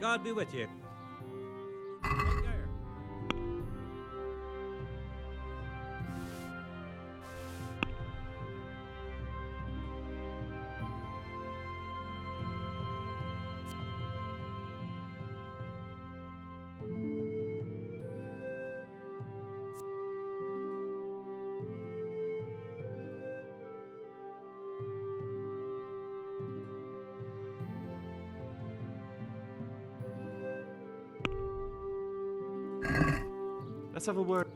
God be with you. Let's have a word.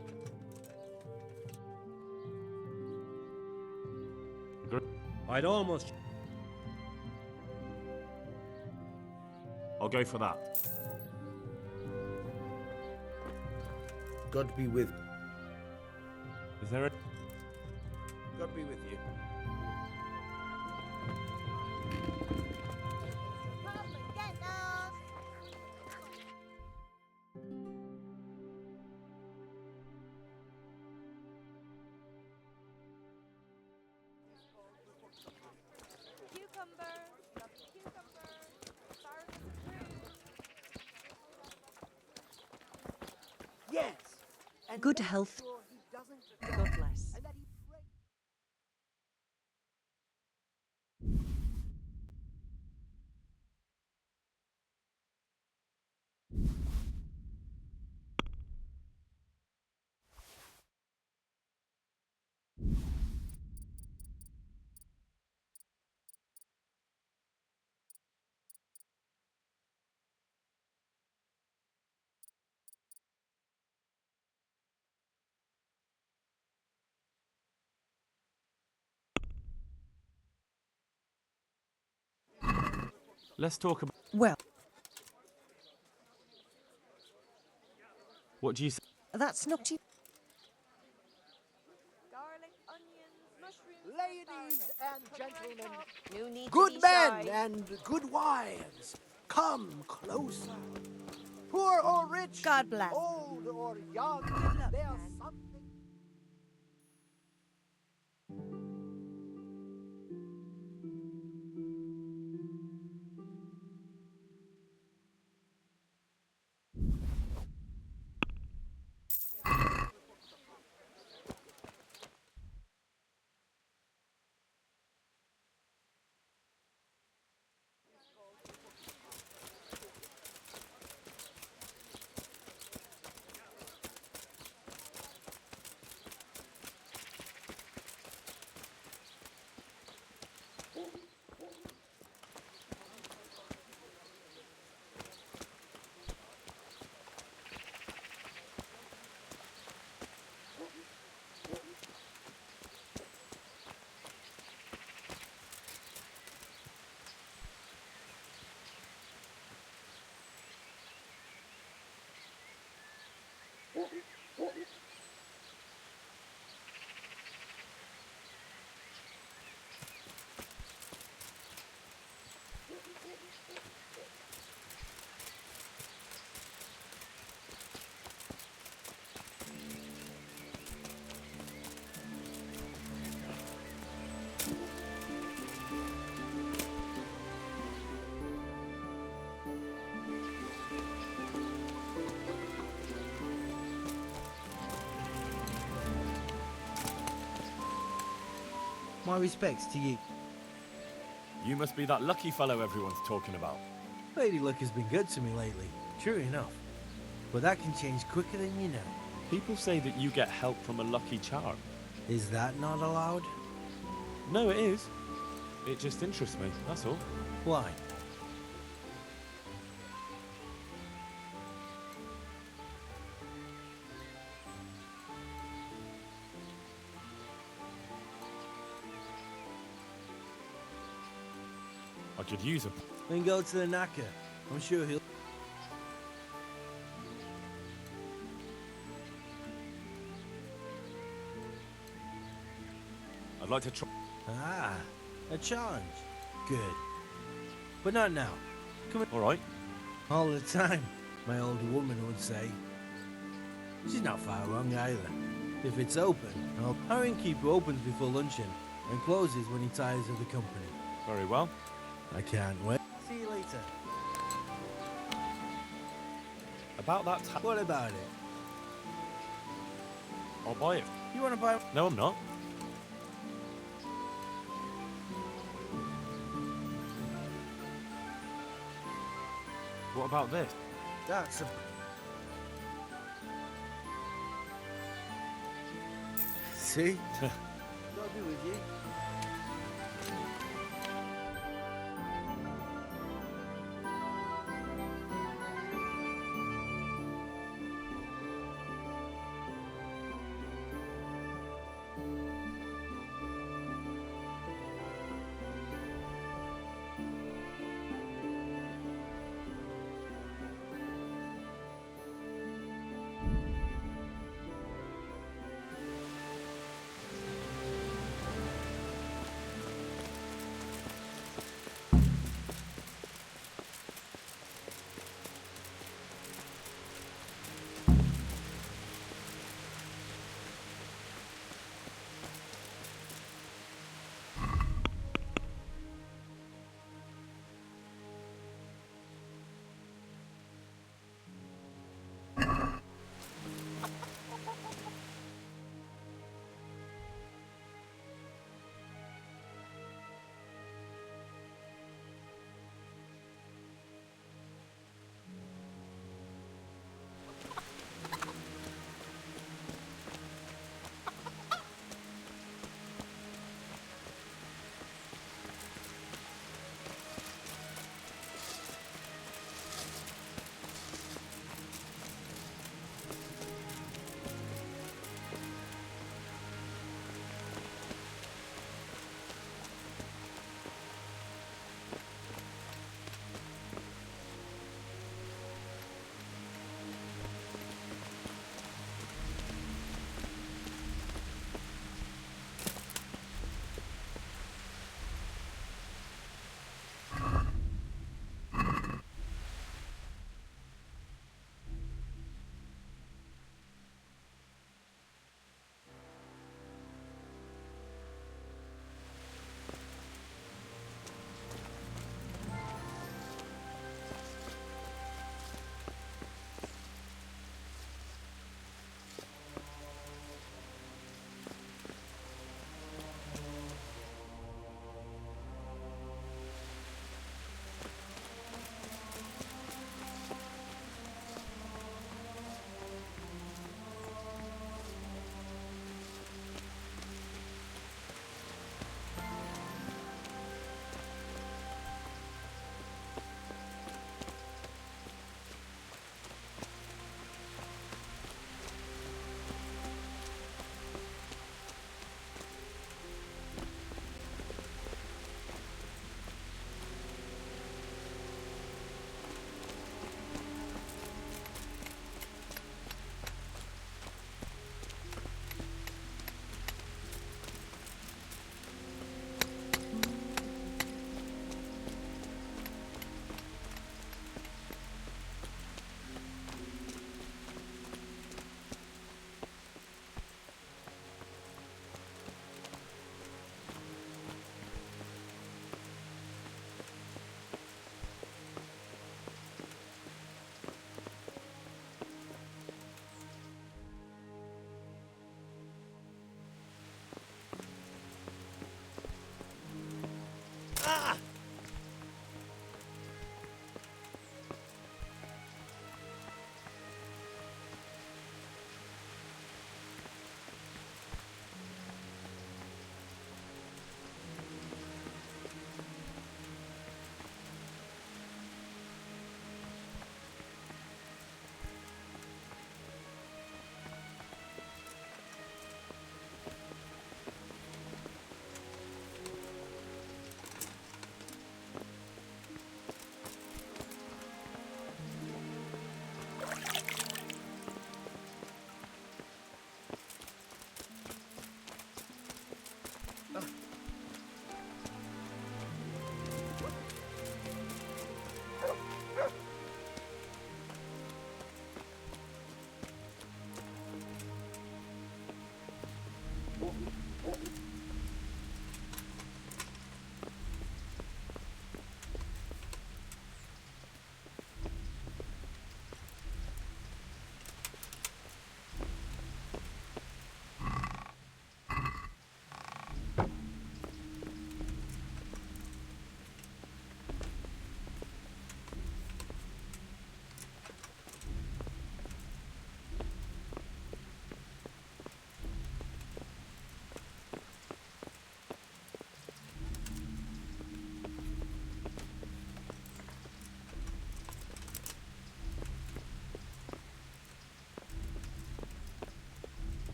I'd almost... I'll go for that. God be with. Is there a... God be with you. Yes. And Good make health. sure he doesn't God bless. and that he prays. Let's talk about... Well, What do you say? that's not too... Garlic, onions, mushrooms, Ladies and gentlemen, no need to good be men shy. and good wives, come closer. Poor or rich, God bless. old or young, luck, there's man. something. My respects to you. You must be that lucky fellow everyone's talking about. Lady Luck has been good to me lately, true enough. But that can change quicker than you know. People say that you get help from a lucky charm. Is that not allowed? No, it is. It just interests me, that's all. Why? I could use a... Then go to the knacker. I'm sure he'll... I'd like to try... Ah, a challenge. Good. But not now. Come on. All right. All the time, my older woman would say. She's not far wrong either. If it's open, our innkeeper opens before luncheon and closes when he tires of the company. Very well. I can't wait. See you later. About that time, What about it? I'll buy it. You want to buy? No, I'm not. What about this? That's a... See? God be with you.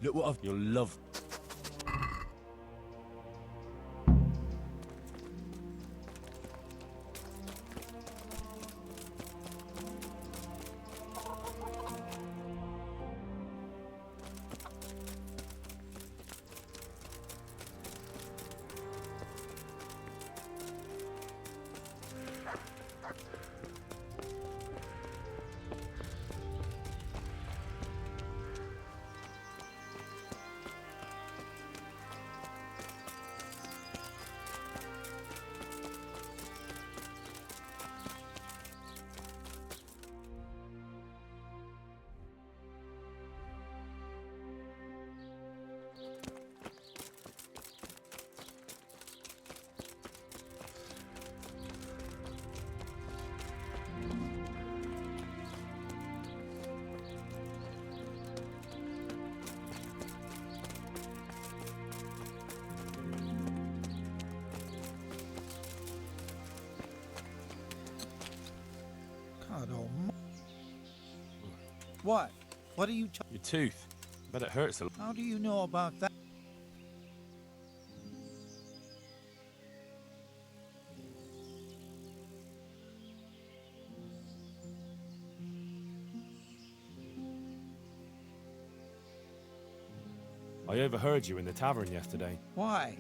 Look what I've... You'll love... God almighty. What? What are you talking? Your tooth. Bet it hurts a lot. How do you know about that? I overheard you in the tavern yesterday. Why?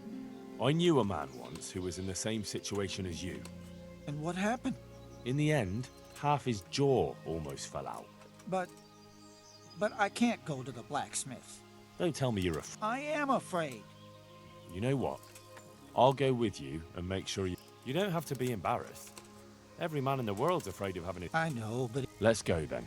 I knew a man once who was in the same situation as you. And what happened? In the end, half his jaw almost fell out. But I can't go to the blacksmith. Don't tell me you're I am afraid. You know what? I'll go with you and make sure you... You don't have to be embarrassed. Every man in the world's afraid of having it. I know, but Let's go then.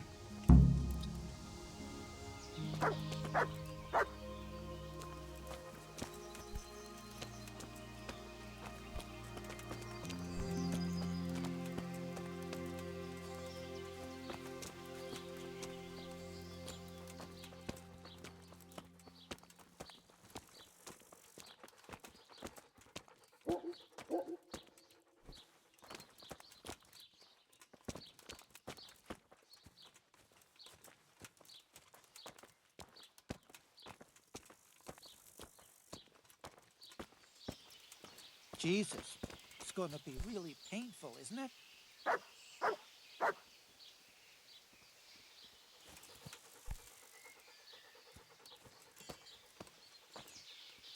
Jesus, it's going to be really painful, isn't it?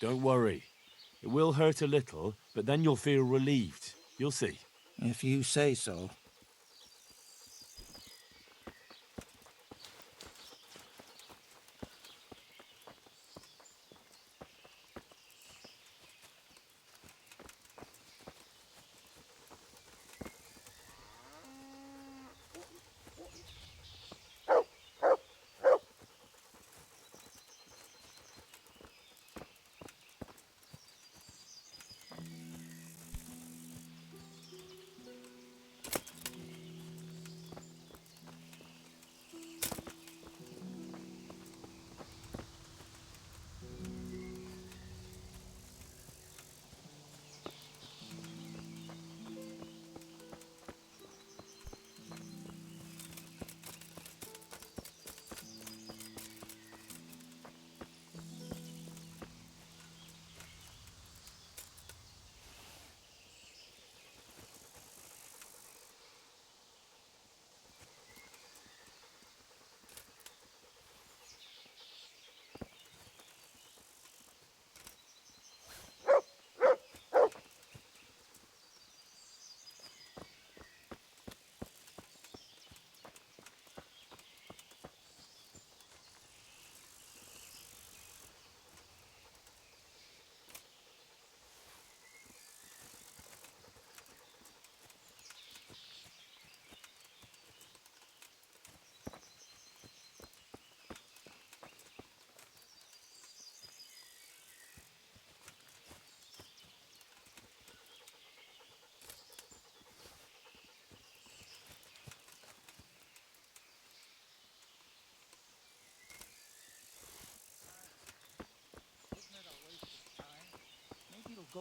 Don't worry. It will hurt a little, but then you'll feel relieved. You'll see. If you say so.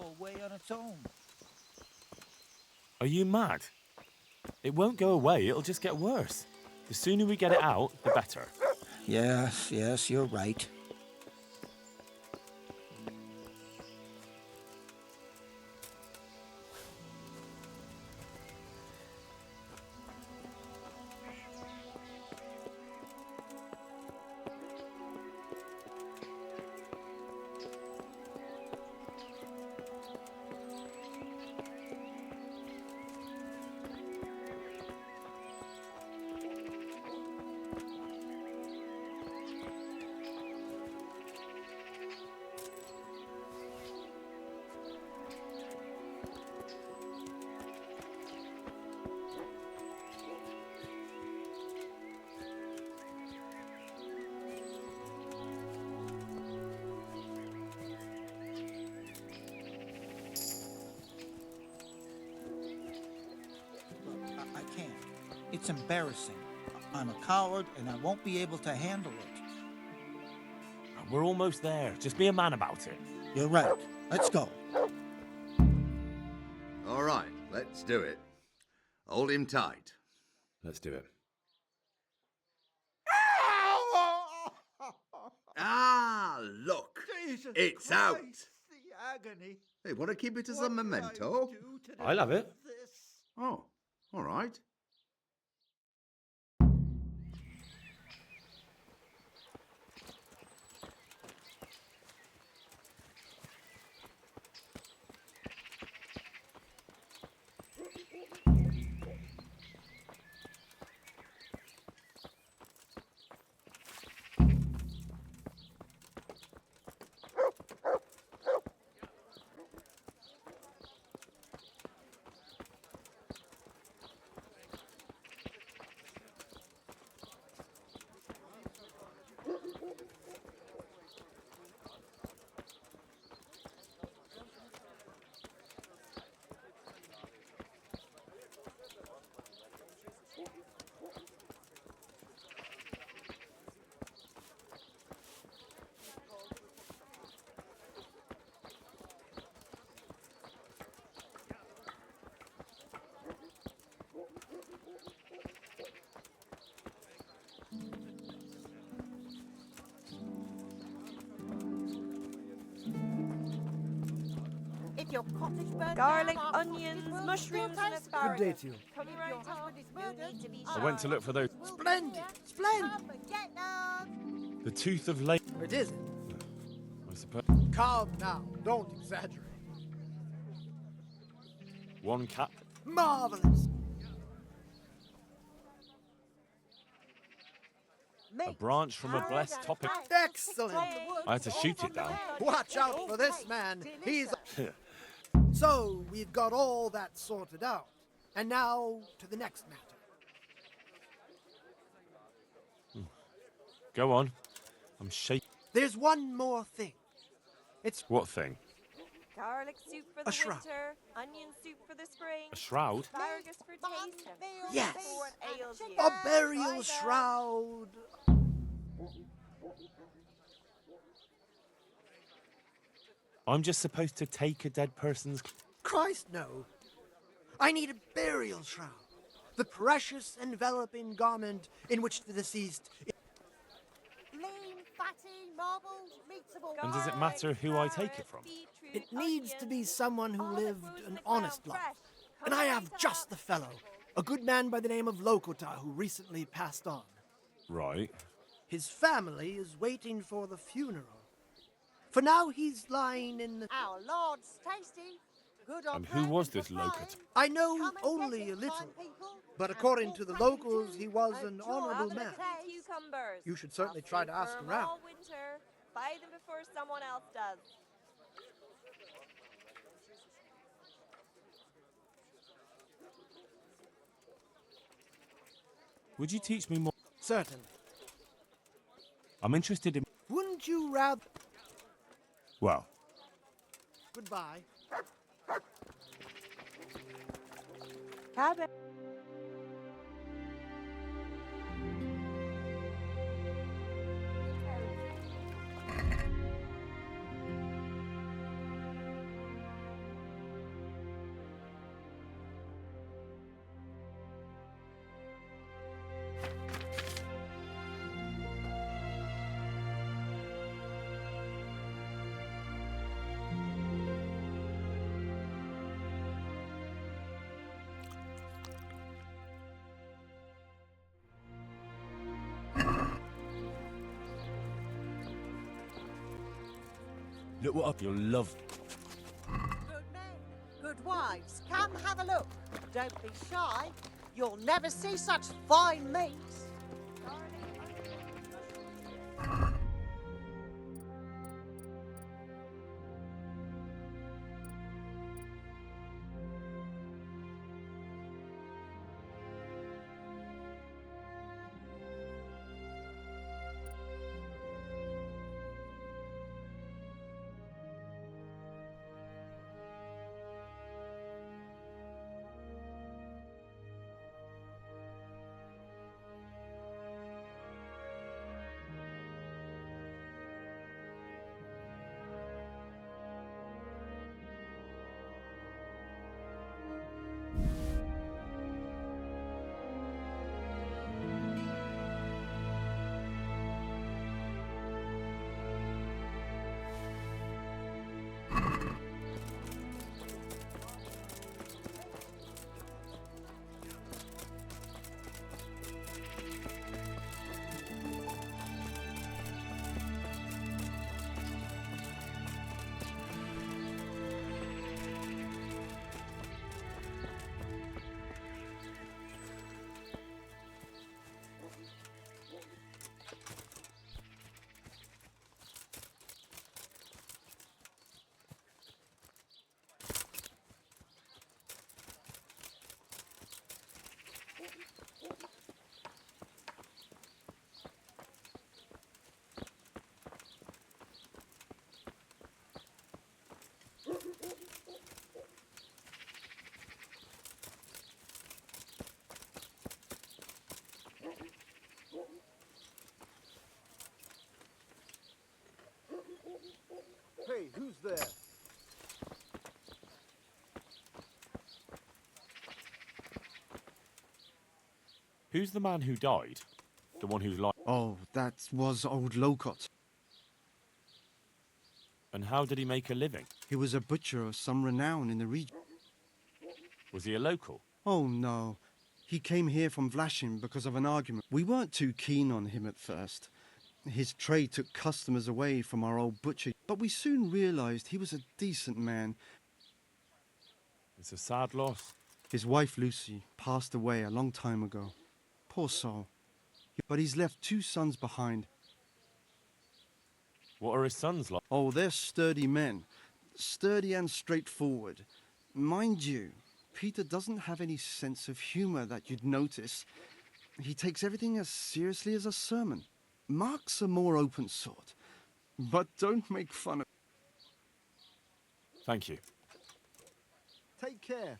go away on its own. Are you mad? It won't go away, it'll just get worse. The sooner we get it out, the better. Yes, you're right. I can't. It's embarrassing. I'm a coward and I won't be able to handle it. We're almost there. Just be a man about it. You're right. Let's go. All right, let's do it. Hold him tight. Let's do it. Ah, look. Jesus It's Christ, out. The agony. Hey, want to keep it as What a did I memento? do to I'll have it. deserve this? Oh, all right. If your cottage burns garlic, down, onions, mushrooms, and asparagus. Good day to you. Come right on. You need to be I went to look for those. Splendid, splendid. The tooth of late. It isn't. I suppose. Calm now. Don't exaggerate. One cat. Marvelous. A branch from a blessed topic. Excellent. I had to shoot it down. Watch out for this man. He's. So, we've got all that sorted out. And now to the next matter. Go on. I'm shaking. There's one more thing. It's What thing? Garlic soup for A the shroud. winter, onion soup for the spring, A shroud? asparagus for taste, and Yes. for what ails you. a burial shroud. I'm just supposed to take a dead person's. Christ, no. I need a burial shroud. The precious enveloping garment in which the deceased. Lean, fatty, marbled, meats of all And does it matter who I take it from? It needs to be someone who lived an honest life. And I have just the fellow. A good man by the name of Lokota who recently passed on. Right. His family is waiting for the funeral. For now, he's lying in the. Our Lord's tasty. Good on And who was this Lokota? I know only a little, but according to the locals, he was an honorable man. Cucumbers. You should certainly try to ask around. All winter. Buy them before someone else does. Would you teach me more? Certainly. I'm interested in. Wouldn't you rather? Well, Goodbye. Cabin. Look what up. You'll love. Good men, good wives, come have a look. Don't be shy. You'll never see such fine meats. Hey, who's there? Who's the man who died? The one who's like. Oh, that was old Locott. And how did he make a living? He was a butcher of some renown in the region. Was he a local? Oh, no. He came here from Vlashim because of an argument. We weren't too keen on him at first. His trade took customers away from our old butcher, but we soon realized he was a decent man. It's a sad loss. His wife, Lucy, passed away a long time ago. Poor soul. But he's left 2 sons behind. What are his sons like? Oh, they're sturdy men. Sturdy and straightforward. Mind you, Peter doesn't have any sense of humor that you'd notice. He takes everything as seriously as a sermon. Mark's a more open sort. But don't make fun of... Thank you. Take care.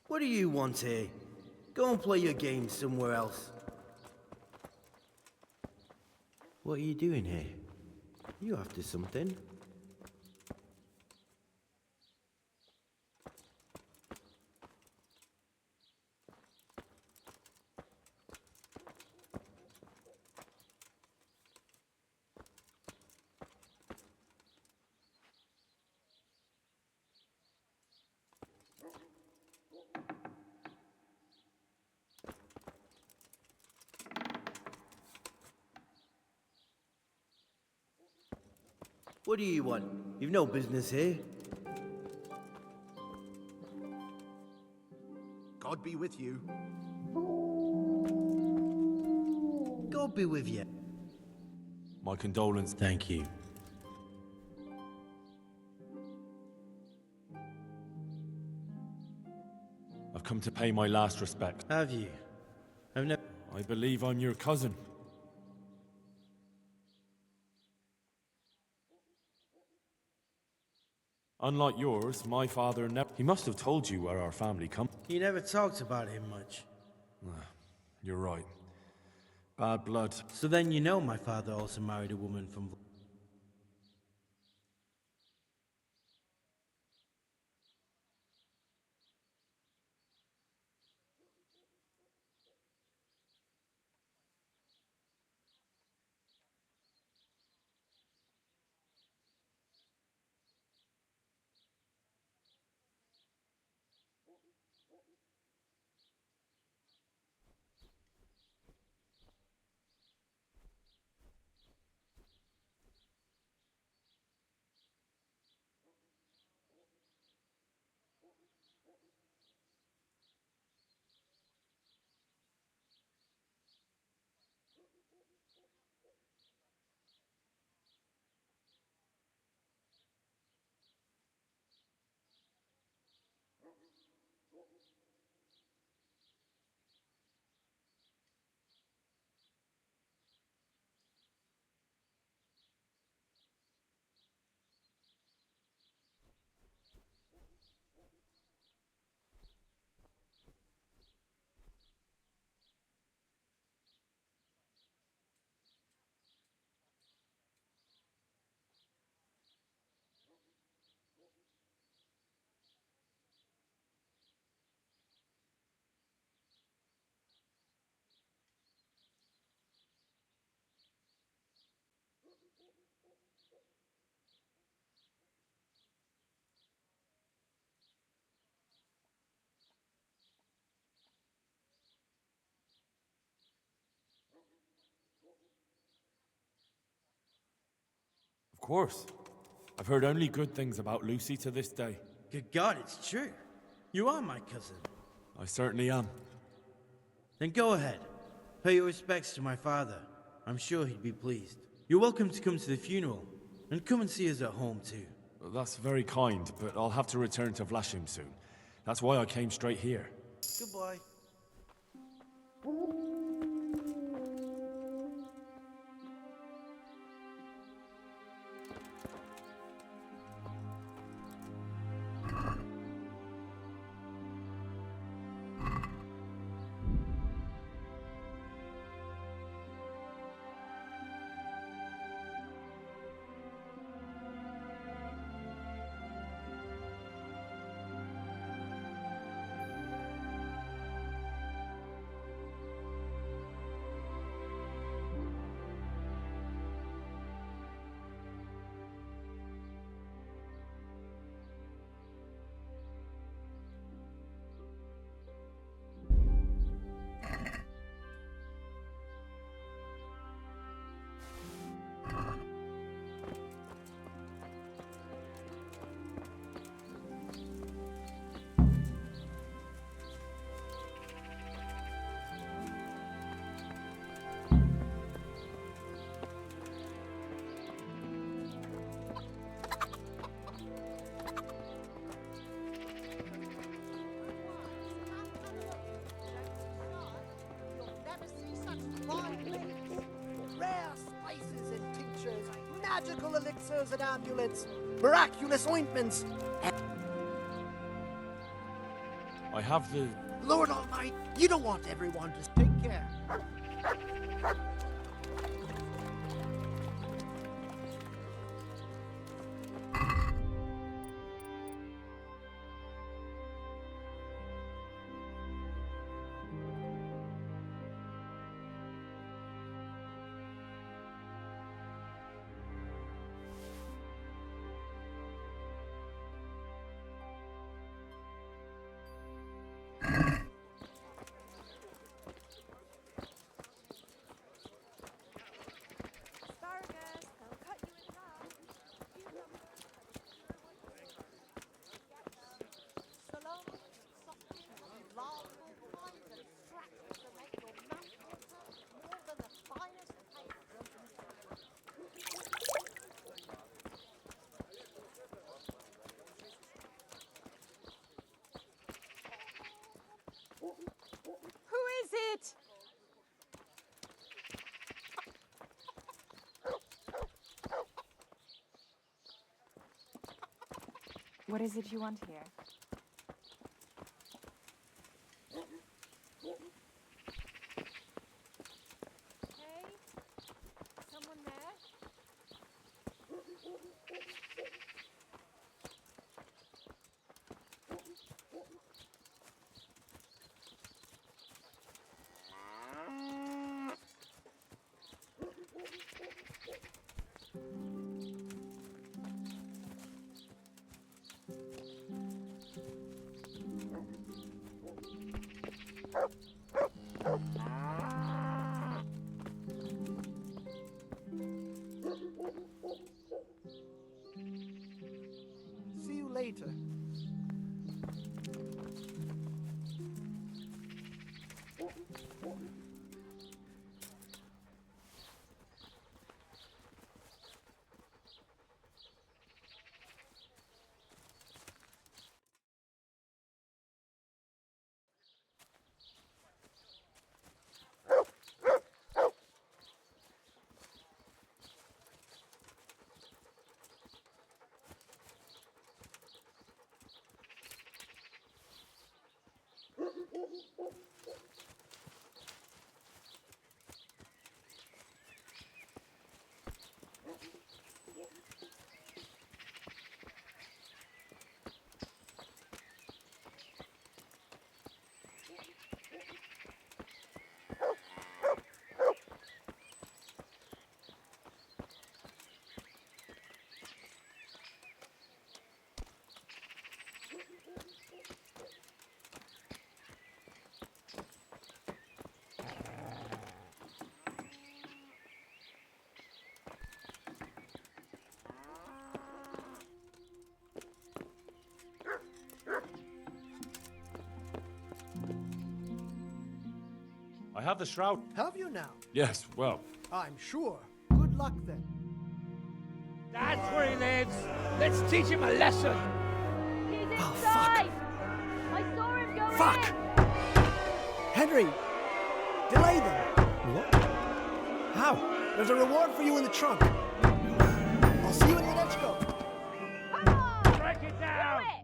What do you want here? Go and play your game somewhere else. What are you doing here? You after something? What do you want? You've no business here. God be with you. God be with you. My condolences. Thank you. come to pay my last respect. Have you? I've never... I believe I'm your cousin. Unlike yours, my father never... He must have told you where our family comes. He never talked about him much. You're right. Bad blood. So then you know my father also married a woman from... Of course. I've heard only good things about Lucy to this day. Good God, it's true. You are my cousin. I certainly am. Then go ahead. Pay your respects to my father. I'm sure he'd be pleased. You're welcome to come to the funeral. And come and see us at home too. Well, that's very kind, but I'll have to return to Vlashim soon. That's why I came straight here. Goodbye. Rare spices and tinctures, magical elixirs and amulets, miraculous ointments, and I have the... Lord Almighty, you don't want everyone to take care. Who is it? What is it you want here? Hey? Someone there? See you later. I have the shroud. Have you now? Yes, well. I'm sure. Good luck then. That's where he lives. Let's teach him a lesson. He's Oh, inside! I saw him go Fuck! in! Henry! Delay them! What? How? There's a reward for you in the trunk. I'll see you in Yedechko. Come on! Break it down. Do it!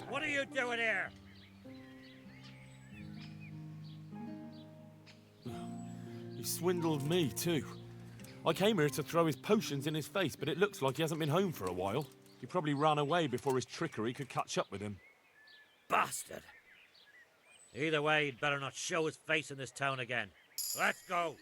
What are you doing here? He swindled me, too. I came here to throw his potions in his face, but it looks like he hasn't been home for a while. He probably ran away before his trickery could catch up with him. Bastard. Either way, he'd better not show his face in this town again. Let's go.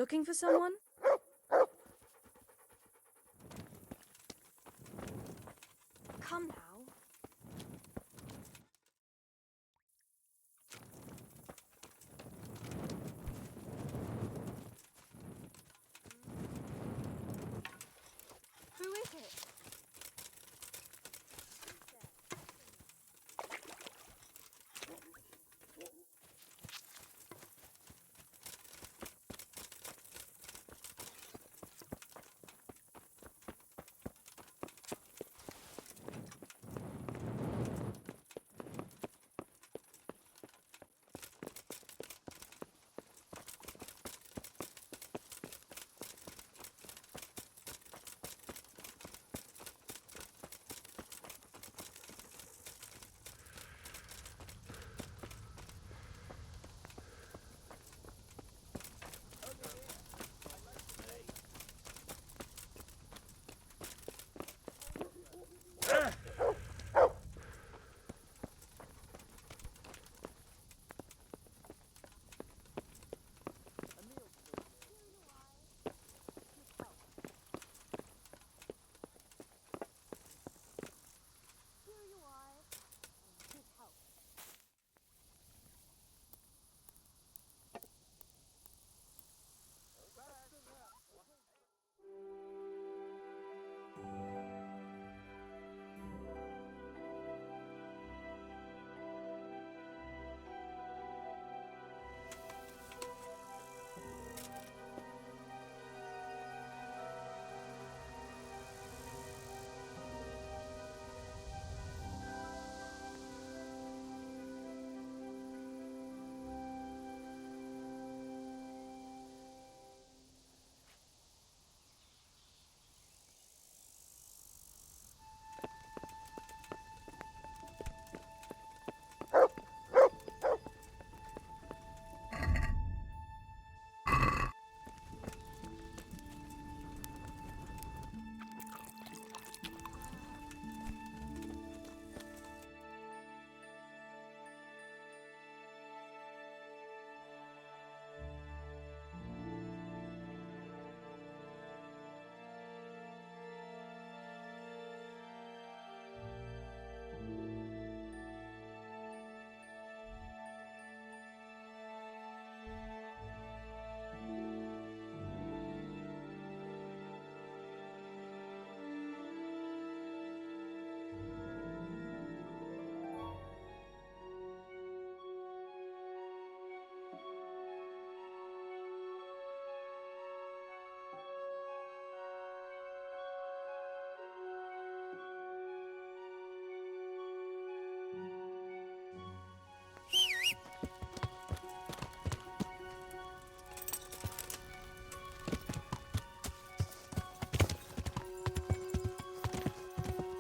Looking for someone? Come now. Who is it?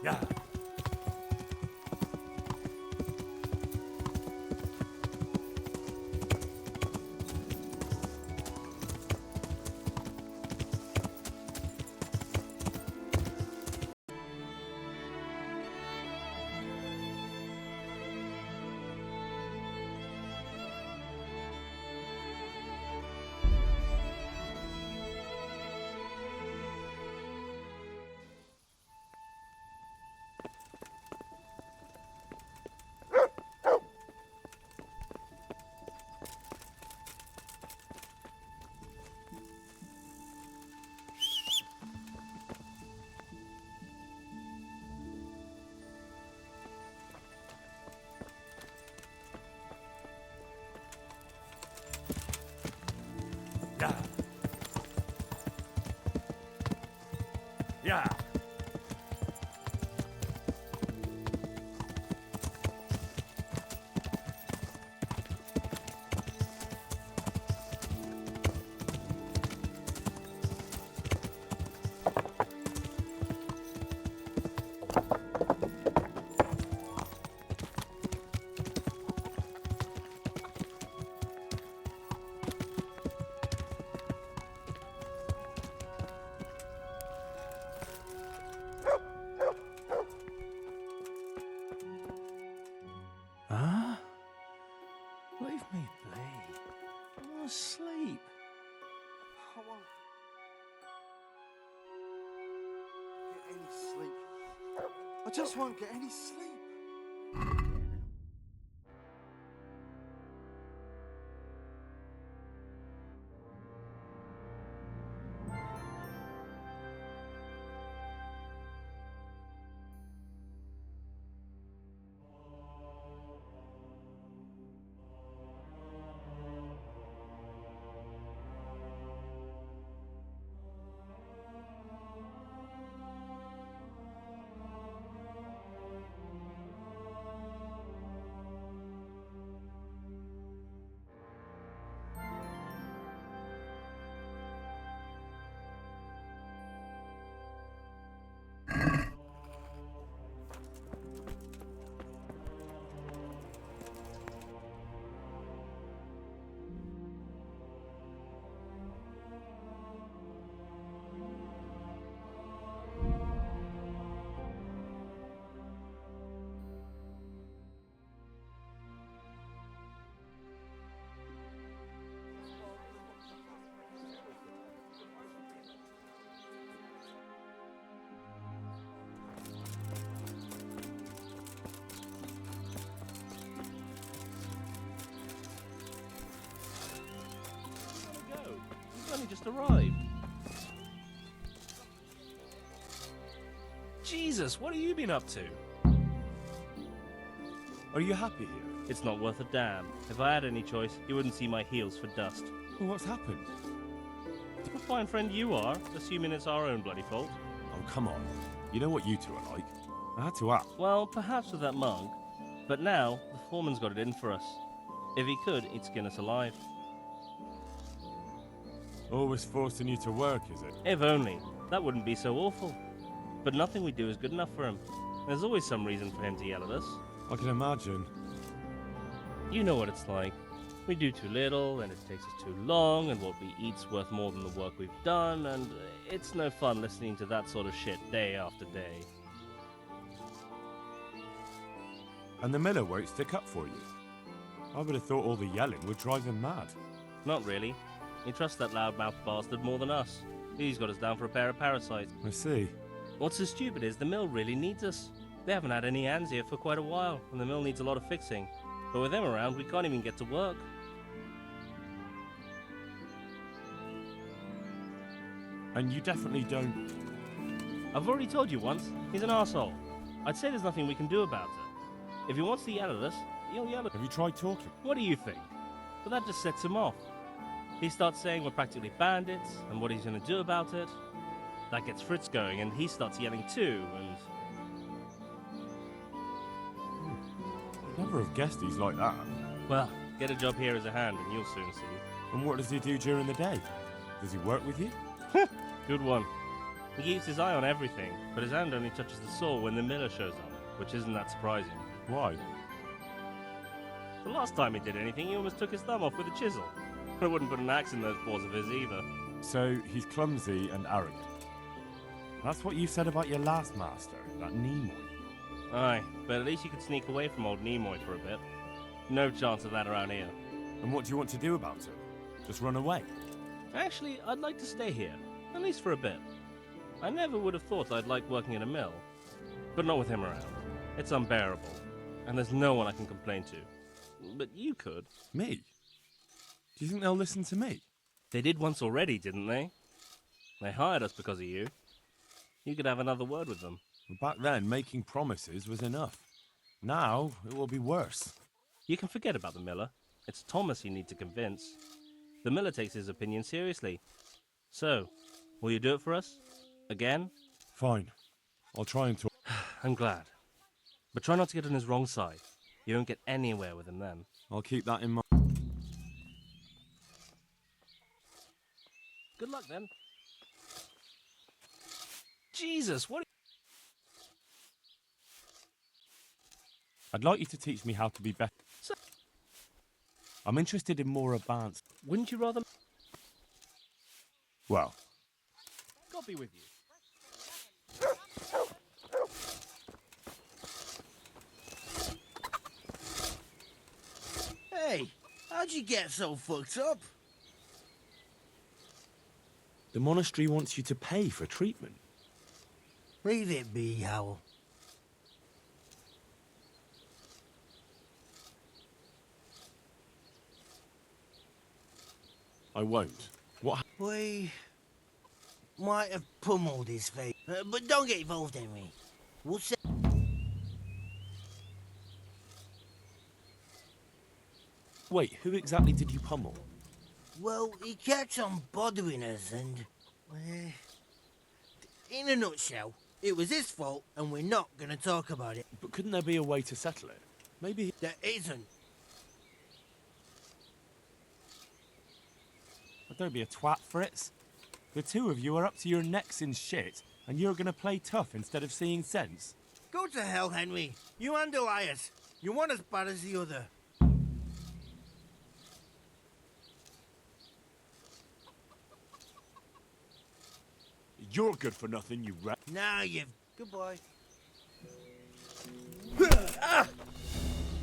Yeah. Yeah. Yeah. Huh? Leave me be. I'm asleep. I just won't get any sleep. We've only just arrived. Jesus, what have you been up to? Are you happy here? It's not worth a damn. If I had any choice, you wouldn't see my heels for dust. Well, what's happened? What a fine friend you are, assuming it's our own bloody fault. Oh, come on. You know what you two are like. I had to ask. Well, perhaps with that monk. But now, the foreman's got it in for us. If he could, he'd skin us alive. Always forcing you to work, is it? If only. That wouldn't be so awful. But nothing we do is good enough for him. There's always some reason for him to yell at us. I can imagine. You know what it's like. We do too little, and it takes us too long, and what we eat's worth more than the work we've done, and it's no fun listening to that sort of shit day after day. And the miller won't stick up for you. I would have thought all the yelling would drive him mad. Not really. He trusts that loudmouth bastard more than us. He's got us down for a pair of parasites. I see. What's so stupid is the mill really needs us. They haven't had any hands here for quite a while, and the mill needs a lot of fixing. But with them around, we can't even get to work. And you definitely don't... I've already told you once, he's an arsehole. I'd say there's nothing we can do about it. If he wants to yell at us, he'll yell at us. Have you tried talking? What do you think? But that just sets him off. He starts saying we're practically bandits, and what he's going to do about it. That gets Fritz going, and he starts yelling too, and... Never have guessed he's like that. Well, get a job here as a hand, and you'll soon see. And what does he do during the day? Does he work with you? Good one. He keeps his eye on everything, but his hand only touches the saw when the miller shows up, which isn't that surprising. Why? The last time he did anything, he almost took his thumb off with a chisel. I wouldn't put an axe in those paws of his either. So, he's clumsy and arrogant. That's what you said about your last master, that Nimoy. Aye, but at least you could sneak away from old Nimoy for a bit. No chance of that around here. And what do you want to do about it? Just run away? Actually, I'd like to stay here, at least for a bit. I never would have thought I'd like working in a mill, but not with him around. It's unbearable, and there's no one I can complain to. But you could. Me? Do you think they'll listen to me? They did once already, didn't they? They hired us because of you. You could have another word with them. Back then, making promises was enough. Now, it will be worse. You can forget about the miller. It's Thomas you need to convince. The miller takes his opinion seriously. So, will you do it for us? Again? Fine. I'll try and talk. I'm glad. But try not to get on his wrong side. You won't get anywhere with him then. I'll keep that in mind. Good luck then. Jesus, what? I'd like you to teach me how to be better. I'm interested in more advanced. Wouldn't you rather... Well. God be with you. Hey, how'd you get so fucked up? The monastery wants you to pay for treatment. Leave it be, Howl. I won't. What? We might have pummeled his face, but don't get involved, Henry. We'll say. Wait, who exactly did you pummel? Well, he kept on bothering us, and in a nutshell, it was his fault, and we're not going to talk about it. But couldn't there be a way to settle it? Maybe. There isn't. Well, don't be a twat, Fritz. The two of you are up to your necks in shit, and you're gonna play tough instead of seeing sense. Go to hell, Henry. You and Elias. You're one as bad as the other. You're good for nothing, you rat. Now you've... Goodbye.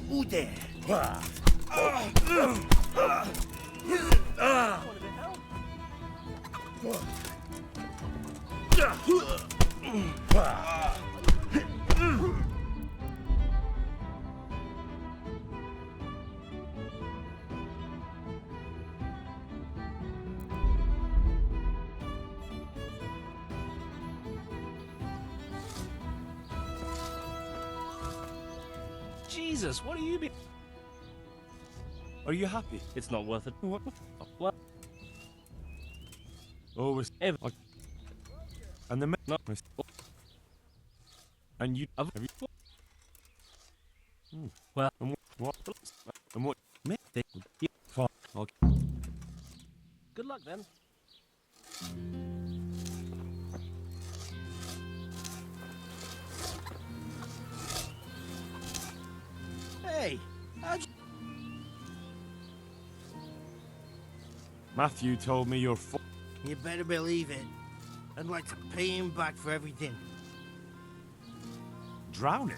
Who there? Jesus, what are you be? Are you happy? It's not worth it. What? Always. Ever. And the No. And you. Have you well. And what? And what? Me? Fine. Okay. Good luck then. Hey, Matthew told me you're you better believe it. I'd like to pay him back for everything. drowning.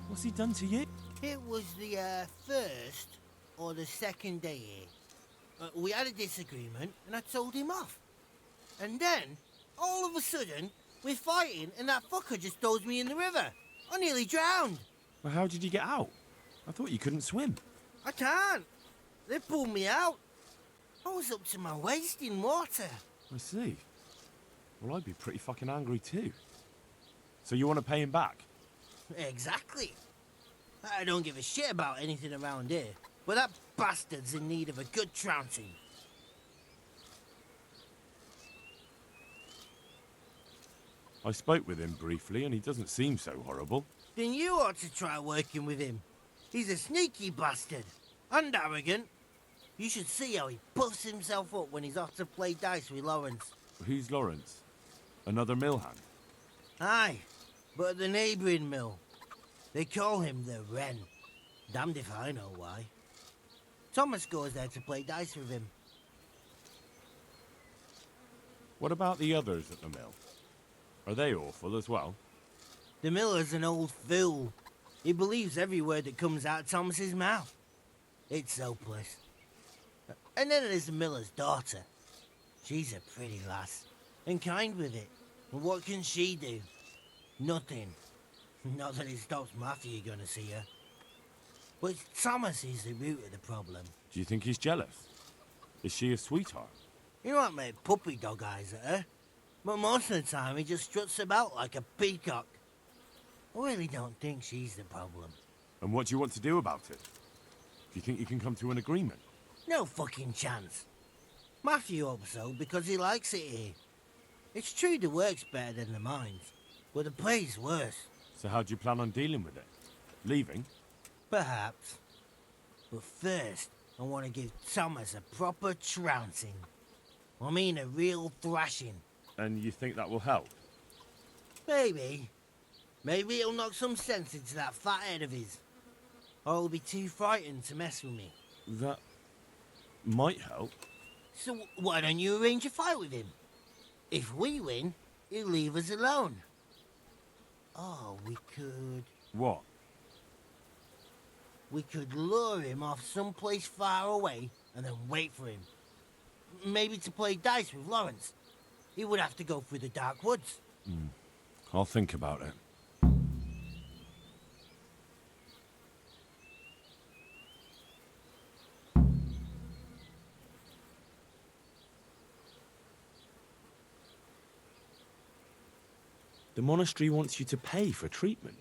What's he done to you? It was the first or the second day here. We had a disagreement and I told him off. And then, all of a sudden, we're fighting and that fucker just throws me in the river. I nearly drowned. Well, how did you get out? I thought you couldn't swim. I can't. They pulled me out. I was up to my waist in water. I see. Well, I'd be pretty fucking angry too. So you want to pay him back? Exactly. I don't give a shit about anything around here, but that bastard's in need of a good trouncing. I spoke with him briefly and he doesn't seem so horrible. Then you ought to try working with him. He's a sneaky bastard. And arrogant. You should see how he puffs himself up when he's off to play dice with Lawrence. Who's Lawrence? Another mill hand? Aye, but at the neighbouring mill. They call him the Wren. Damned if I know why. Thomas goes there to play dice with him. What about the others at the mill? Are they awful as well? The miller's an old fool. He believes every word that comes out of Thomas's mouth. It's hopeless. And then there's the miller's daughter. She's a pretty lass, and kind with it. And what can she do? Nothing. Not that it stops Matthew going to see her. But Thomas is the root of the problem. Do you think he's jealous? Is she a sweetheart? He might make puppy dog eyes at her, but most of the time he just struts about like a peacock. I really don't think she's the problem. And what do you want to do about it? Do you think you can come to an agreement? No fucking chance. Matthew hopes so because he likes it here. It's true the work's better than the mines, but the pay's worse. So how do you plan on dealing with it? Leaving? Perhaps. But first, I want to give Thomas a proper trouncing. I mean a real thrashing. And you think that will help? Maybe. Maybe it'll knock some sense into that fat head of his. Or he'll be too frightened to mess with me. That might help. So why don't you arrange a fight with him? If we win, he'll leave us alone. Oh, we could... What? We could lure him off someplace far away and then wait for him. Maybe to play dice with Lawrence. He would have to go through the dark woods. I'll think about it. The monastery wants you to pay for treatment.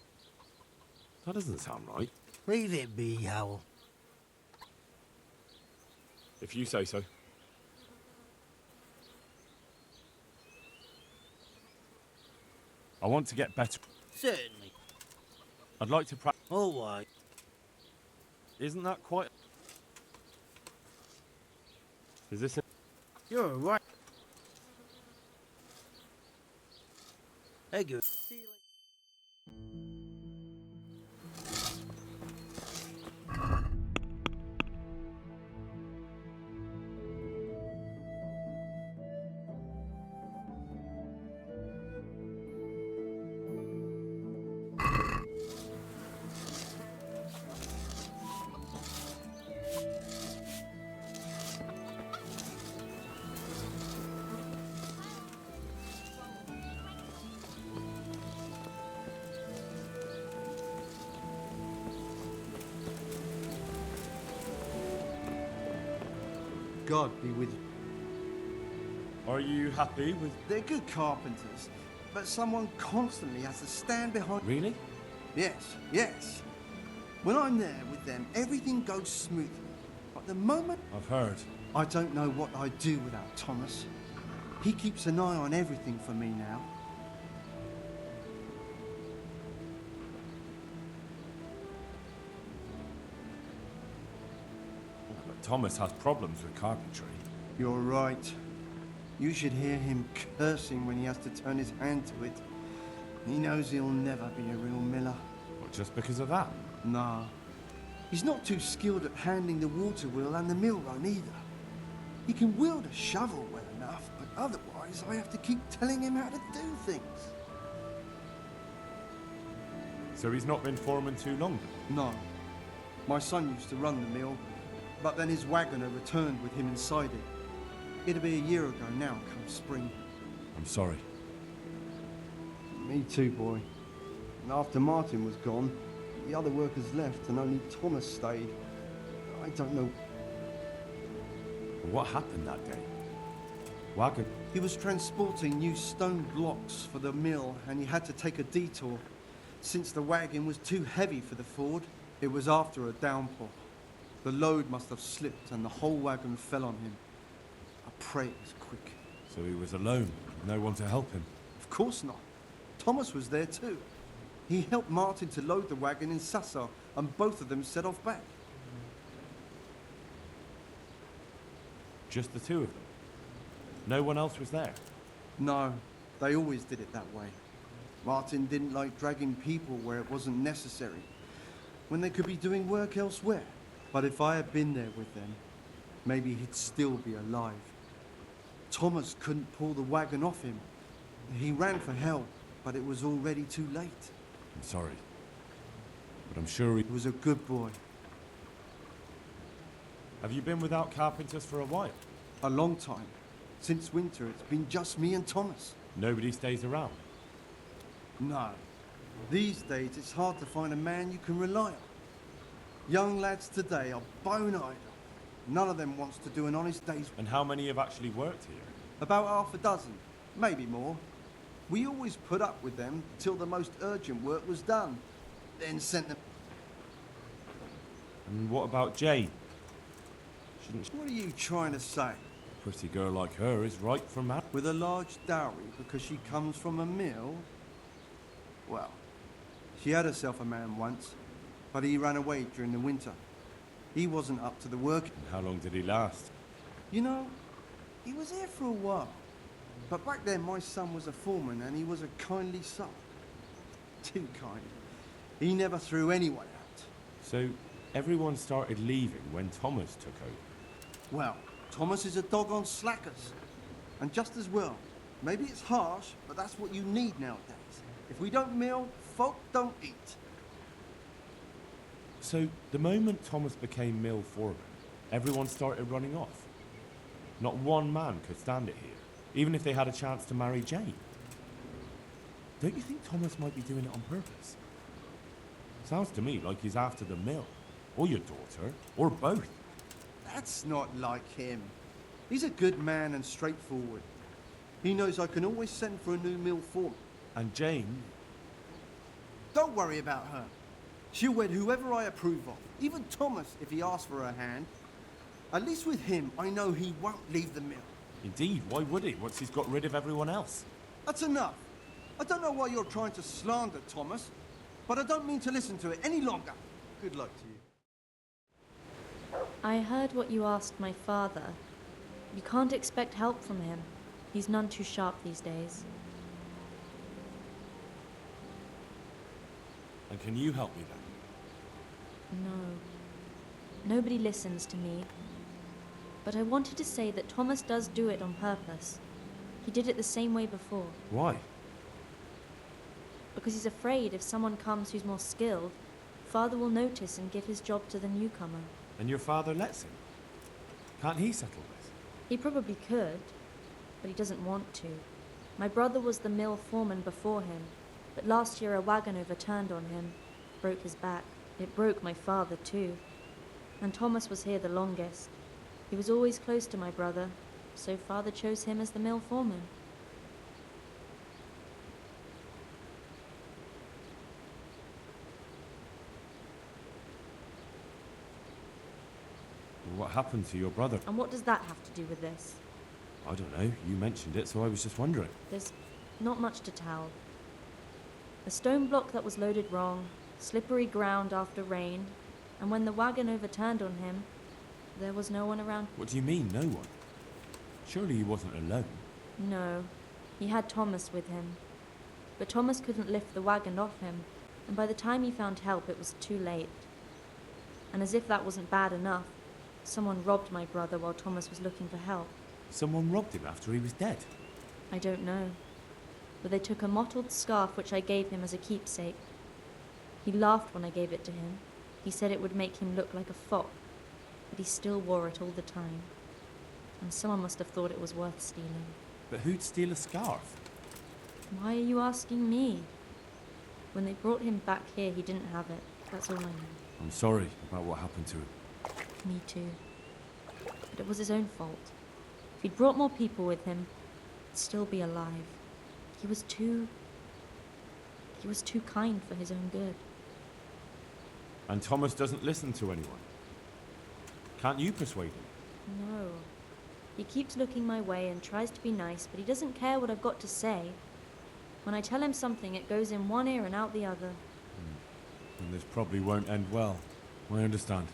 That doesn't sound right. Leave it be, Howell. If you say so. I want to get better. Certainly. I'd like to practice. All right. Isn't that quite... Is this... You're right. Hey, good. God be with you. Are you happy with... They're good carpenters, but someone constantly has to stand behind... Really? Yes, yes. When I'm there with them, everything goes smoothly. But the moment... I've heard. I don't know what I'd do without Thomas. He keeps an eye on everything for me now. But Thomas has problems with carpentry. You're right. You should hear him cursing when he has to turn his hand to it. He knows he'll never be a real miller. But just because of that? Nah. He's not too skilled at handling the water wheel and the mill run either. He can wield a shovel well enough, but otherwise I have to keep telling him how to do things. So he's not been foreman too long? No. My son used to run the mill, but then his wagoner returned with him inside it. It'll be a year ago now, come spring. I'm sorry. Me too, boy. And after Martin was gone, the other workers left and only Thomas stayed. I don't know. What happened that day? Wagon? He was transporting new stone blocks for the mill and he had to take a detour. Since the wagon was too heavy for the ford, it was after a downpour. The load must have slipped and the whole wagon fell on him. I pray it was quick. So he was alone, no one to help him? Of course not. Thomas was there too. He helped Martin to load the wagon in Sasser, and both of them set off back. Just the two of them? No one else was there? No, they always did it that way. Martin didn't like dragging people where it wasn't necessary, when they could be doing work elsewhere. But if I had been there with them, maybe he'd still be alive. Thomas couldn't pull the wagon off him. He ran for help, but it was already too late. I'm sorry. But I'm sure he... He was a good boy. Have you been without carpenters for a while? A long time. Since winter, it's been just me and Thomas. Nobody stays around? No. These days, it's hard to find a man you can rely on. Young lads today are bone idle. None of them wants to do an honest day's... And how many have actually worked here? About half a dozen, maybe more. We always put up with them till the most urgent work was done, then sent them... And what about Jane? Shouldn't she... What are you trying to say? A pretty girl like her is ripe for marriage. With a large dowry because she comes from a mill? Well, she had herself a man once, but he ran away during the winter. He wasn't up to the work. And how long did he last? You know, he was here for a while. But back then, my son was a foreman and he was a kindly soul. Too kind. He never threw anyone out. So, everyone started leaving when Thomas took over? Well, Thomas is a dog on slackers. And just as well. Maybe it's harsh, but that's what you need nowadays. If we don't mill, folk don't eat. So, the moment Thomas became mill foreman, everyone started running off? Not one man could stand it here, even if they had a chance to marry Jane. Don't you think Thomas might be doing it on purpose? Sounds to me like he's after the mill, or your daughter, or both. That's not like him. He's a good man and straightforward. He knows I can always send for a new mill foreman. And Jane? Don't worry about her. She'll wed whoever I approve of, even Thomas if he asks for her hand. At least with him, I know he won't leave the mill. Indeed, why would he, once he's got rid of everyone else? That's enough. I don't know why you're trying to slander Thomas, but I don't mean to listen to it any longer. Good luck to you. I heard what you asked my father. You can't expect help from him. He's none too sharp these days. And can you help me then? No. Nobody listens to me. But I wanted to say that Thomas does do it on purpose. He did it the same way before. Why? Because he's afraid if someone comes who's more skilled, Father will notice and give his job to the newcomer. And your father lets him? Can't he settle this? He probably could, but he doesn't want to. My brother was the mill foreman before him, but last year a wagon overturned on him, broke his back. It broke my father too. And Thomas was here the longest. He was always close to my brother, so Father chose him as the mill foreman. What happened to your brother? And what does that have to do with this? I don't know. You mentioned it, so I was just wondering. There's not much to tell. A stone block that was loaded wrong, slippery ground after rain, and when the wagon overturned on him, there was no one around. What do you mean, no one? Surely he wasn't alone. No, he had Thomas with him. But Thomas couldn't lift the wagon off him, and by the time he found help, it was too late. And as if that wasn't bad enough, someone robbed my brother while Thomas was looking for help. Someone robbed him after he was dead? I don't know. But they took a mottled scarf which I gave him as a keepsake. He laughed when I gave it to him. He said it would make him look like a fop, but he still wore it all the time. And someone must have thought it was worth stealing. But who'd steal a scarf? Why are you asking me? When they brought him back here, he didn't have it. That's all I know. I'm sorry about what happened to him. Me too. But it was his own fault. If he'd brought more people with him, he'd still be alive. He was too kind for his own good. And Thomas doesn't listen to anyone. Can't you persuade him? No. He keeps looking my way and tries to be nice, but he doesn't care what I've got to say. When I tell him something, it goes in one ear and out the other. And this probably won't end well. I understand.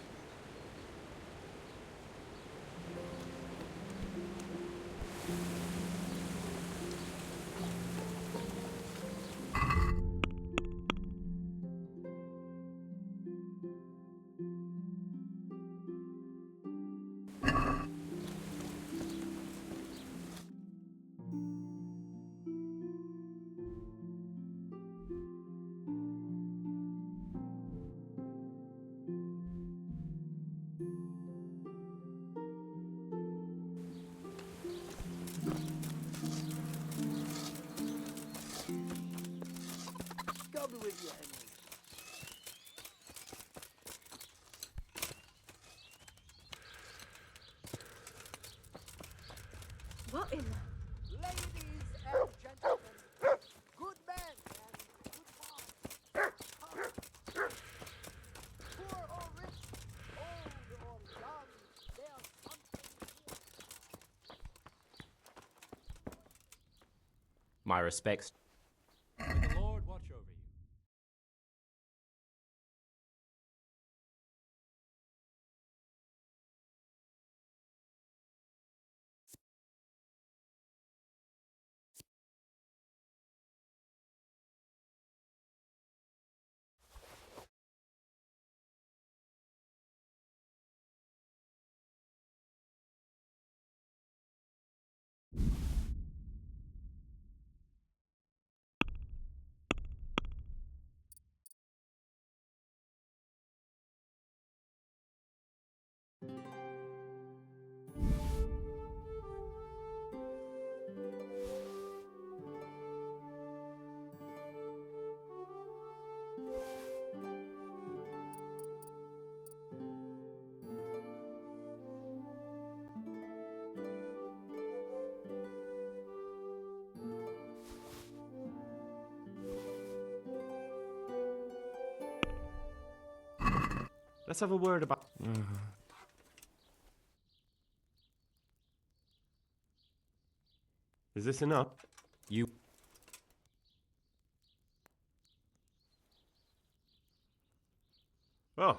God be with you, Henry. What in the... Ladies and gentlemen, good men and good wives, poor or rich, old or young, there's something here. My respects Let's have a word about... Is this enough? You... Oh.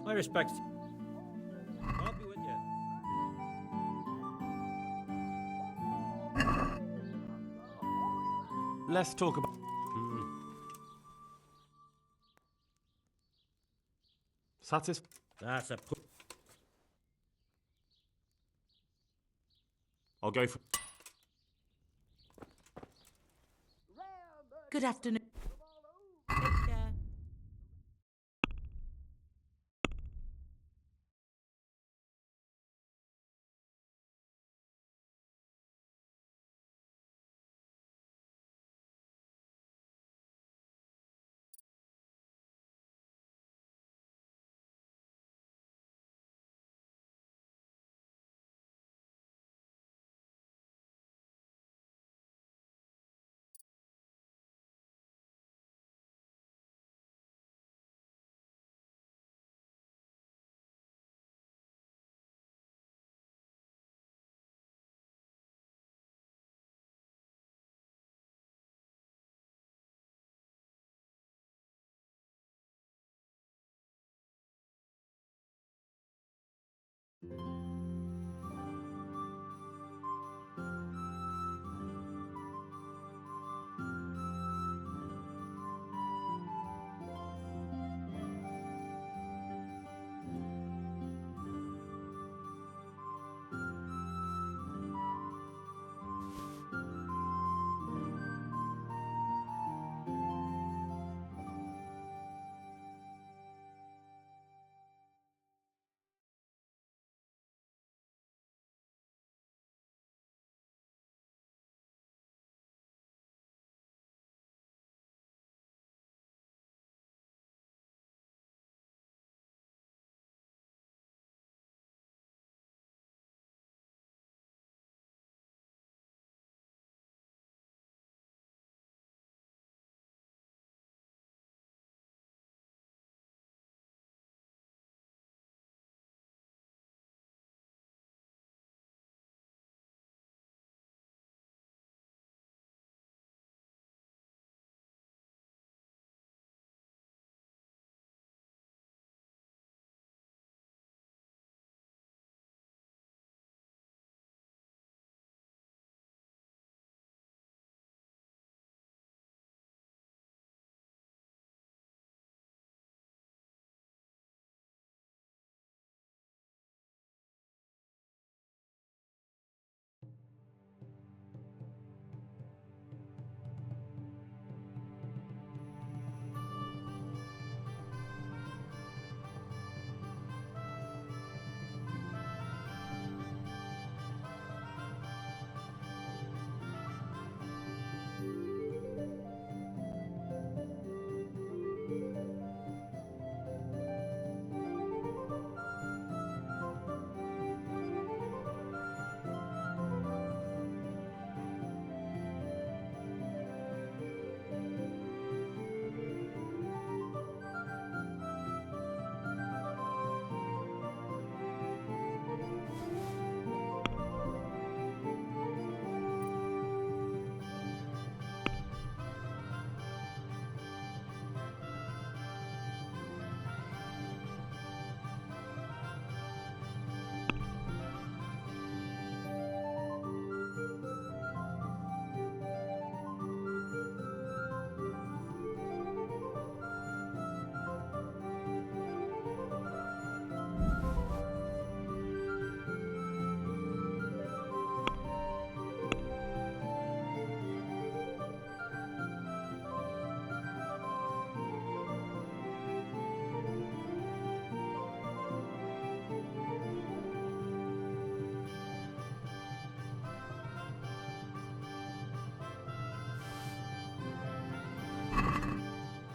My respects. I'll be with you. Let's talk about... That's a... I'll go for... Good afternoon.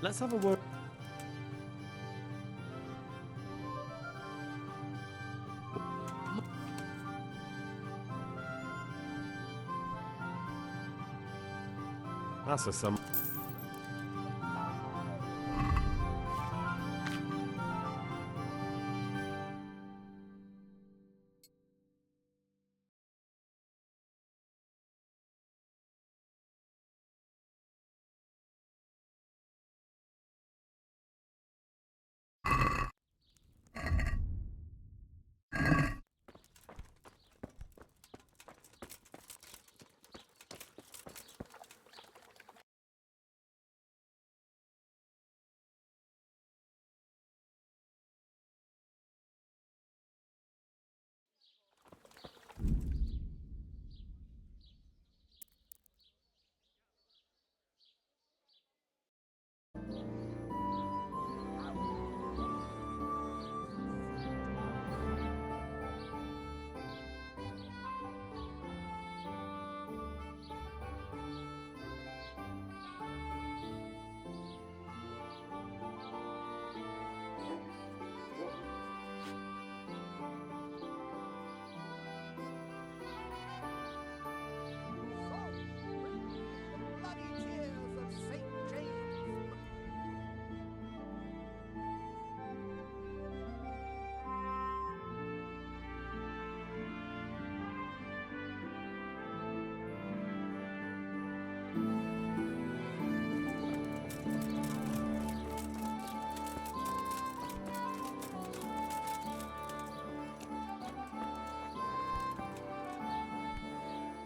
Let's have a word. That's a sum.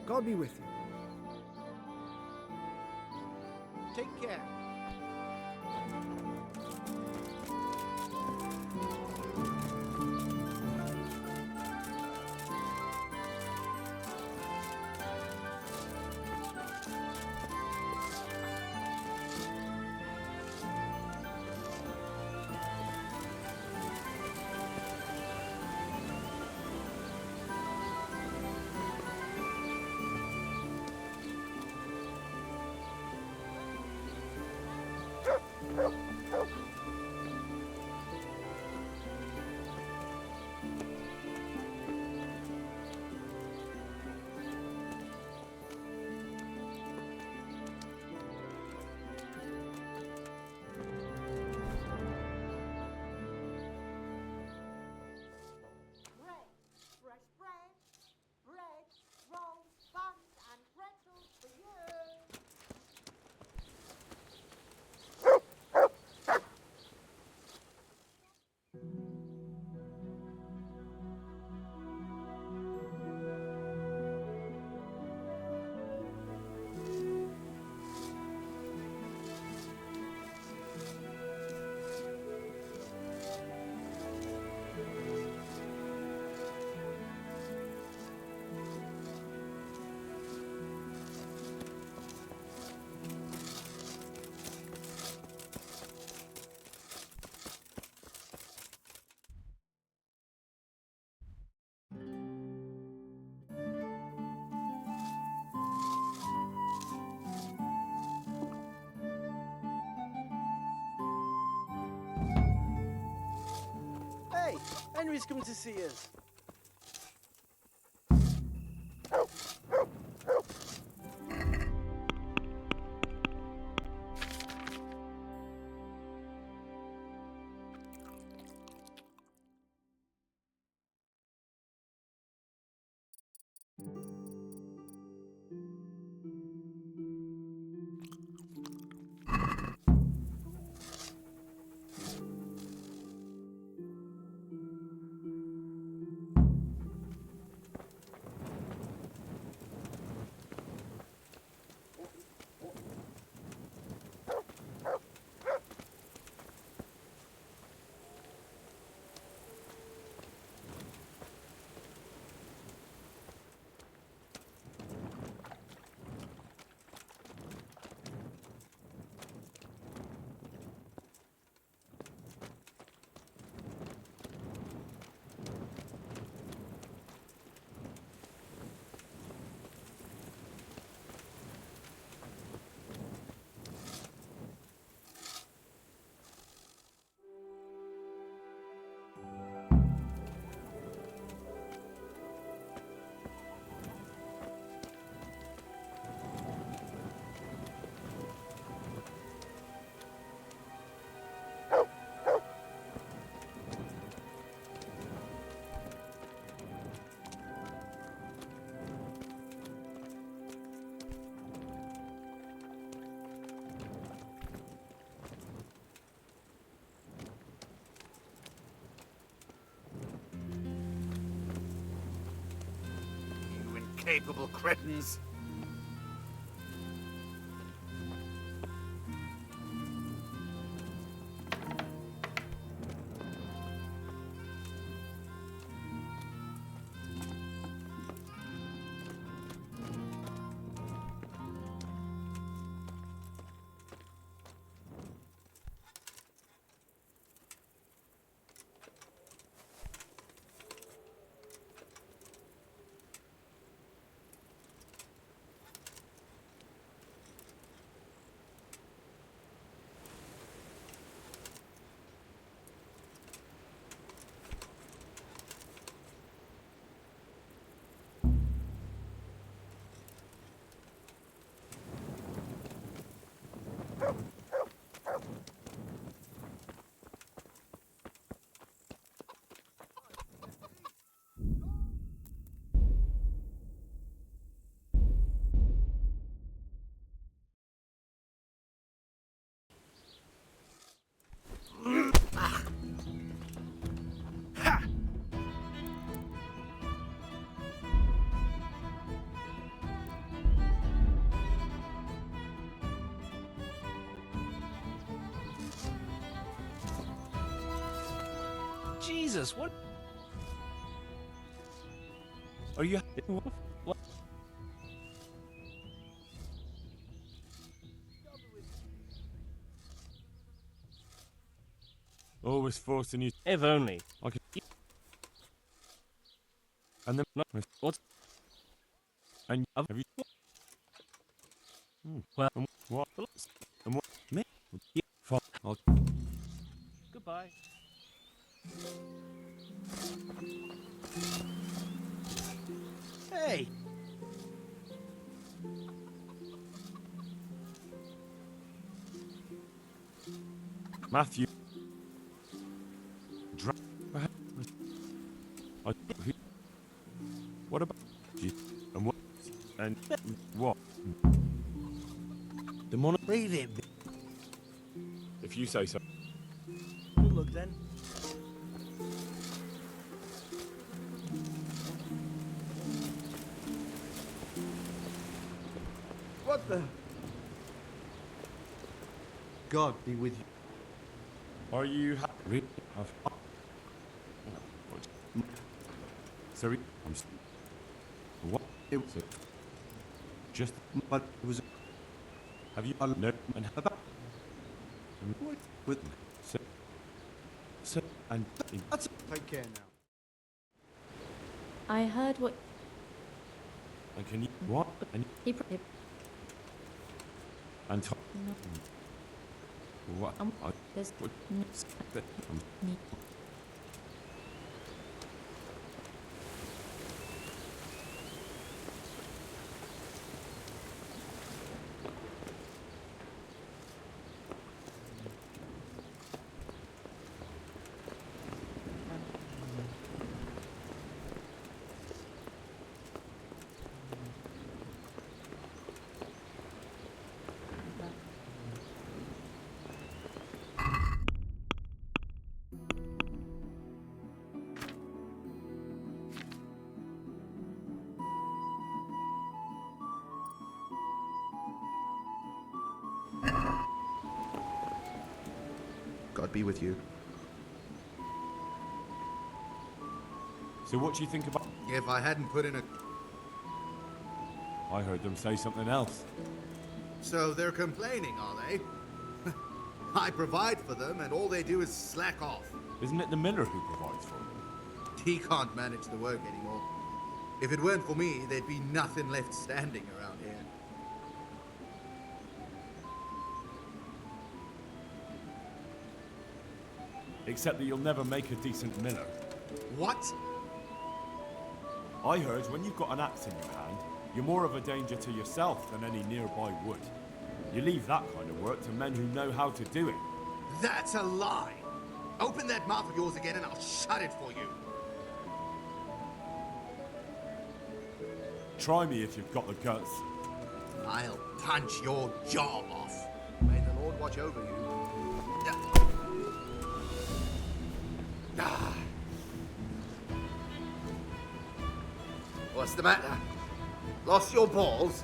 God be with you. Take care. Bread, fresh bread, bread, rolls, buns, and pretzels for you. Hey, Henry's coming to see us. incapable cretins. Jesus, what? Are you? What? Always forcing you. If only. I could. And then. No, what? And have you? Well, and what? And what? Me? Yeah. Fine. I'll. Goodbye. Hey! Matthew. What about you? And what? And what? The money. Leave it be. If you say so. Good luck then. What the? God be with you. Are you happy? Sorry. What? It was just. but it was. Have you? No. And about. What? With. So and. That's. Take care now. I heard what And can you what? And he. and. No. What? There's What? no. Me. God be with you. So what do you think about? If I hadn't put in a... I heard them say something else. So they're complaining, are they? I provide for them, and all they do is slack off. Isn't it the miller who provides for them? He can't manage the work anymore. If it weren't for me, there'd be nothing left standing around here. Except that you'll never make a decent miller. What? I heard when you've got an axe in your hand, you're more of a danger to yourself than any nearby wood. You leave that kind of work to men who know how to do it. That's a lie! Open that mouth of yours again and I'll shut it for you. Try me if you've got the guts. I'll punch your jaw off. May the Lord watch over you. What's the matter? Lost your balls?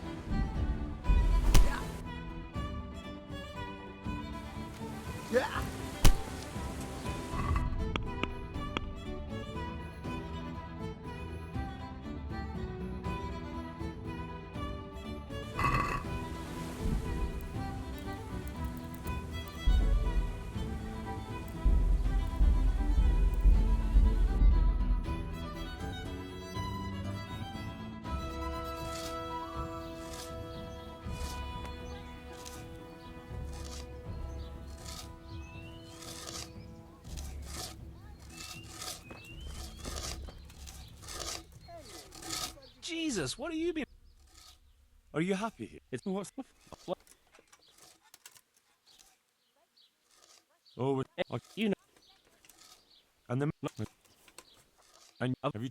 Yeah. Jesus, what are you being? Are you happy here? It's what's the what? Oh, You know, and the and have you?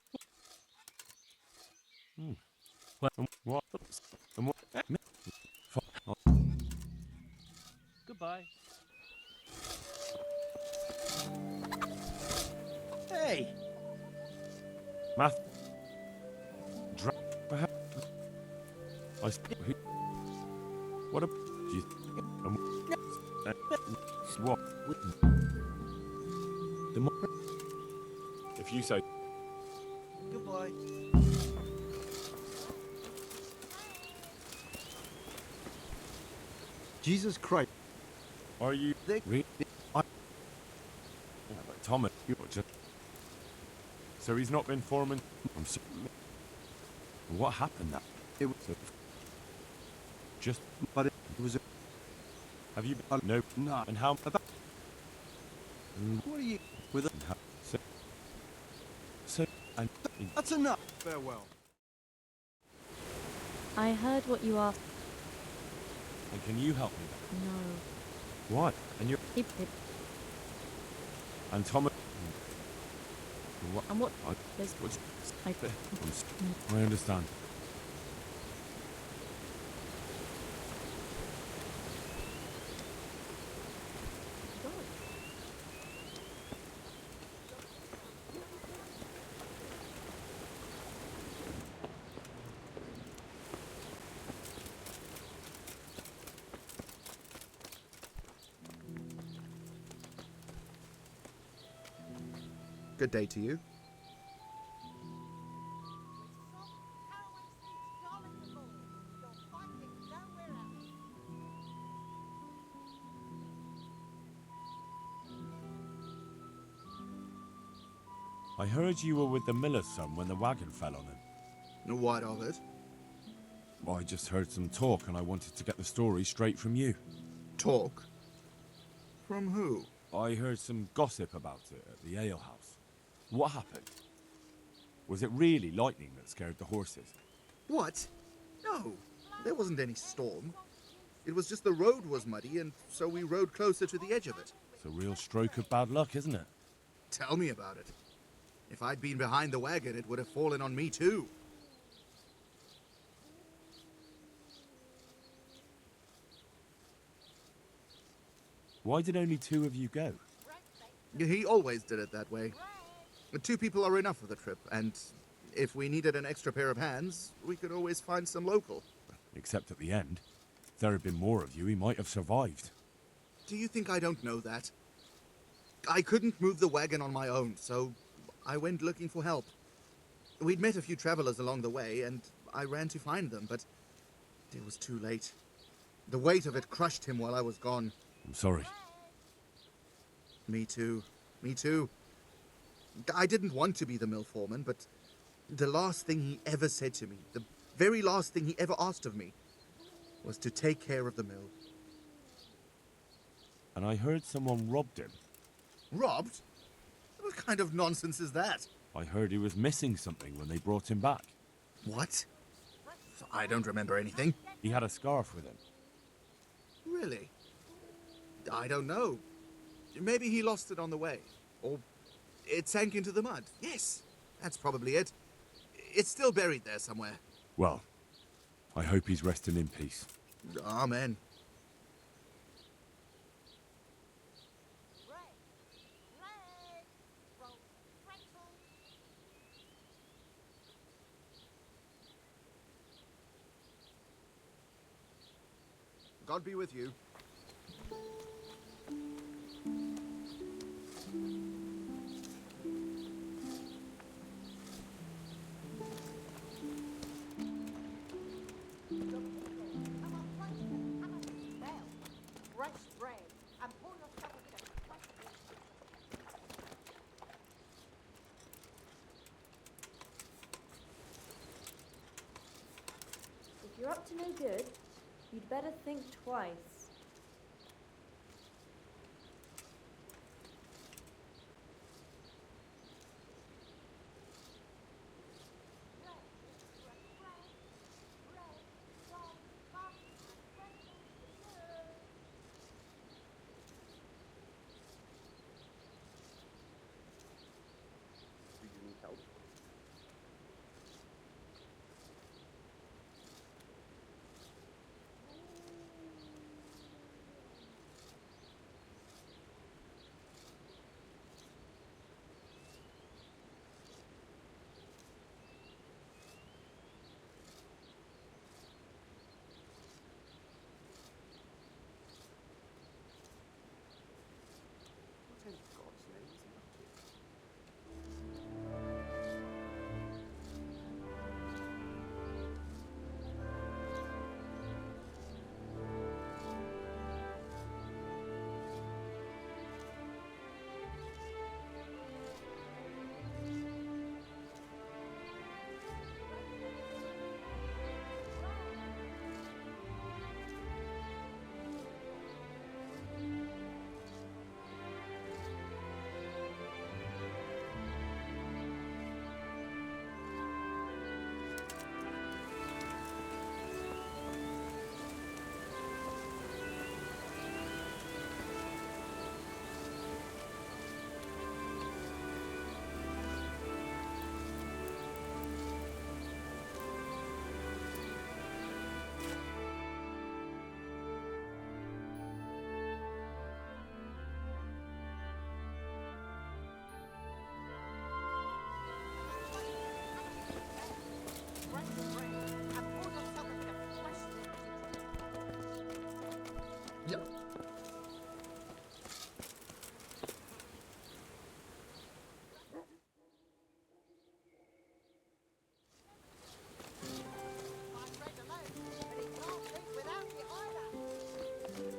Hmm. What? What? And what? Goodbye. Hey! Math. Perhaps. What a. What? The more. If you say. Goodbye. Jesus Christ. Are you. Really? Thomas, you just. So he's not been foreman. I'm sorry. What happened that? It was. Just. But it was a. Have you been? No. No. And how about. What are you. With a. So. And. That's enough. Farewell. I heard what you asked. And can you help me? No. What? And you're. And Thomas. What? And what? What's, I understand. Good day to you. I heard you were with the miller's son when the wagon fell on him. What of it? I just heard some talk and I wanted to get the story straight from you. Talk? From who? I heard some gossip about it at the alehouse. What happened? Was it really lightning that scared the horses? What? No, there wasn't any storm. It was just the road was muddy, and so we rode closer to the edge of it. It's a real stroke of bad luck, isn't it? Tell me about it. If I'd been behind the wagon, it would have fallen on me too. Why did only 2 of you go? He always did it that way. 2 people are enough for the trip, and if we needed an extra pair of hands, we could always find some local. Except at the end. If there had been more of you, he might have survived. Do you think I don't know that? I couldn't move the wagon on my own, so I went looking for help. We'd met a few travelers along the way, and I ran to find them, but it was too late. The weight of it crushed him while I was gone. I'm sorry. Me too. Me too. I didn't want to be the mill foreman, but the last thing he ever said to me, the very last thing he ever asked of me, was to take care of the mill. And I heard someone robbed him. Robbed? What kind of nonsense is that? I heard he was missing something when they brought him back. What? I don't remember anything. He had a scarf with him. Really? I don't know. Maybe he lost it on the way. Or it sank into the mud. Yes, that's probably it. It's still buried there somewhere. Well, I hope he's resting in peace. Amen. God be with you. Fresh bread and pour yourself a bit of fresh water. If you're up to no good, you'd better think twice. Do you need help? What in God's name is he up to? Fresh bread and pour yourself a bit of fresh water to drink. Yeah. My bread alone, but it can't live without it either.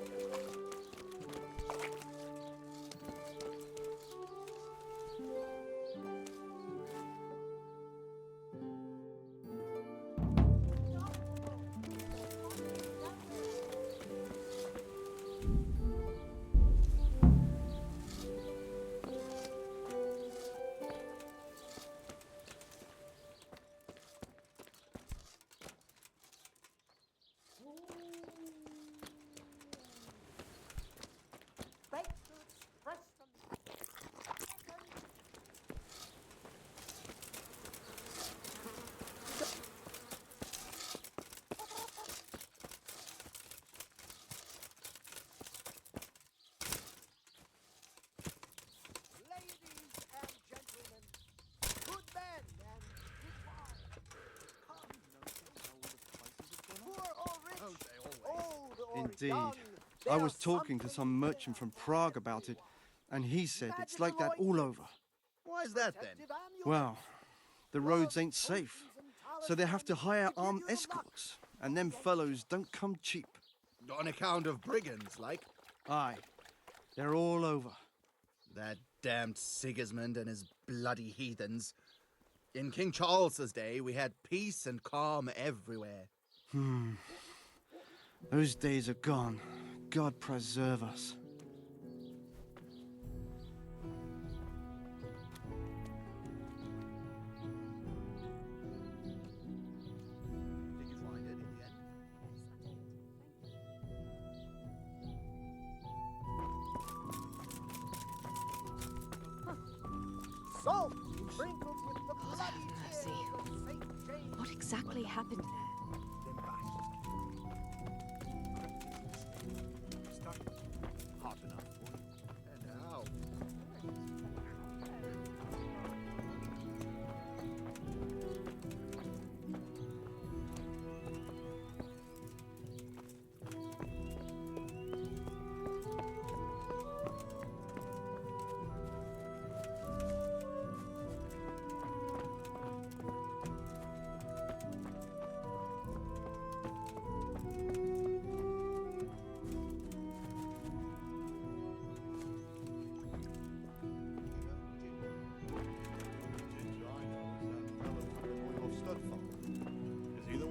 Baked goods fresh from Ladies and gentlemen, good men and good wives, come, poor or rich, old or Indeed. young, I was there's talking to something some merchant from Prague about it, and he said it's like that Magical all over. Why is that then? protective amulets, Well, the roads ain't safe, potions and so they have to talismans hire to give armed you the luck. escorts, and them fellows don't come cheap. On account of brigands, like? Aye, they're all over. That damned Sigismund and his bloody heathens. In King Charles's day, we had peace and calm everywhere. Those days are gone. God preserve us. Did you find it in the end? Salt sprinkled with the bloody tears mercy. of Saint James. What exactly happened there? Hot enough for you. And how?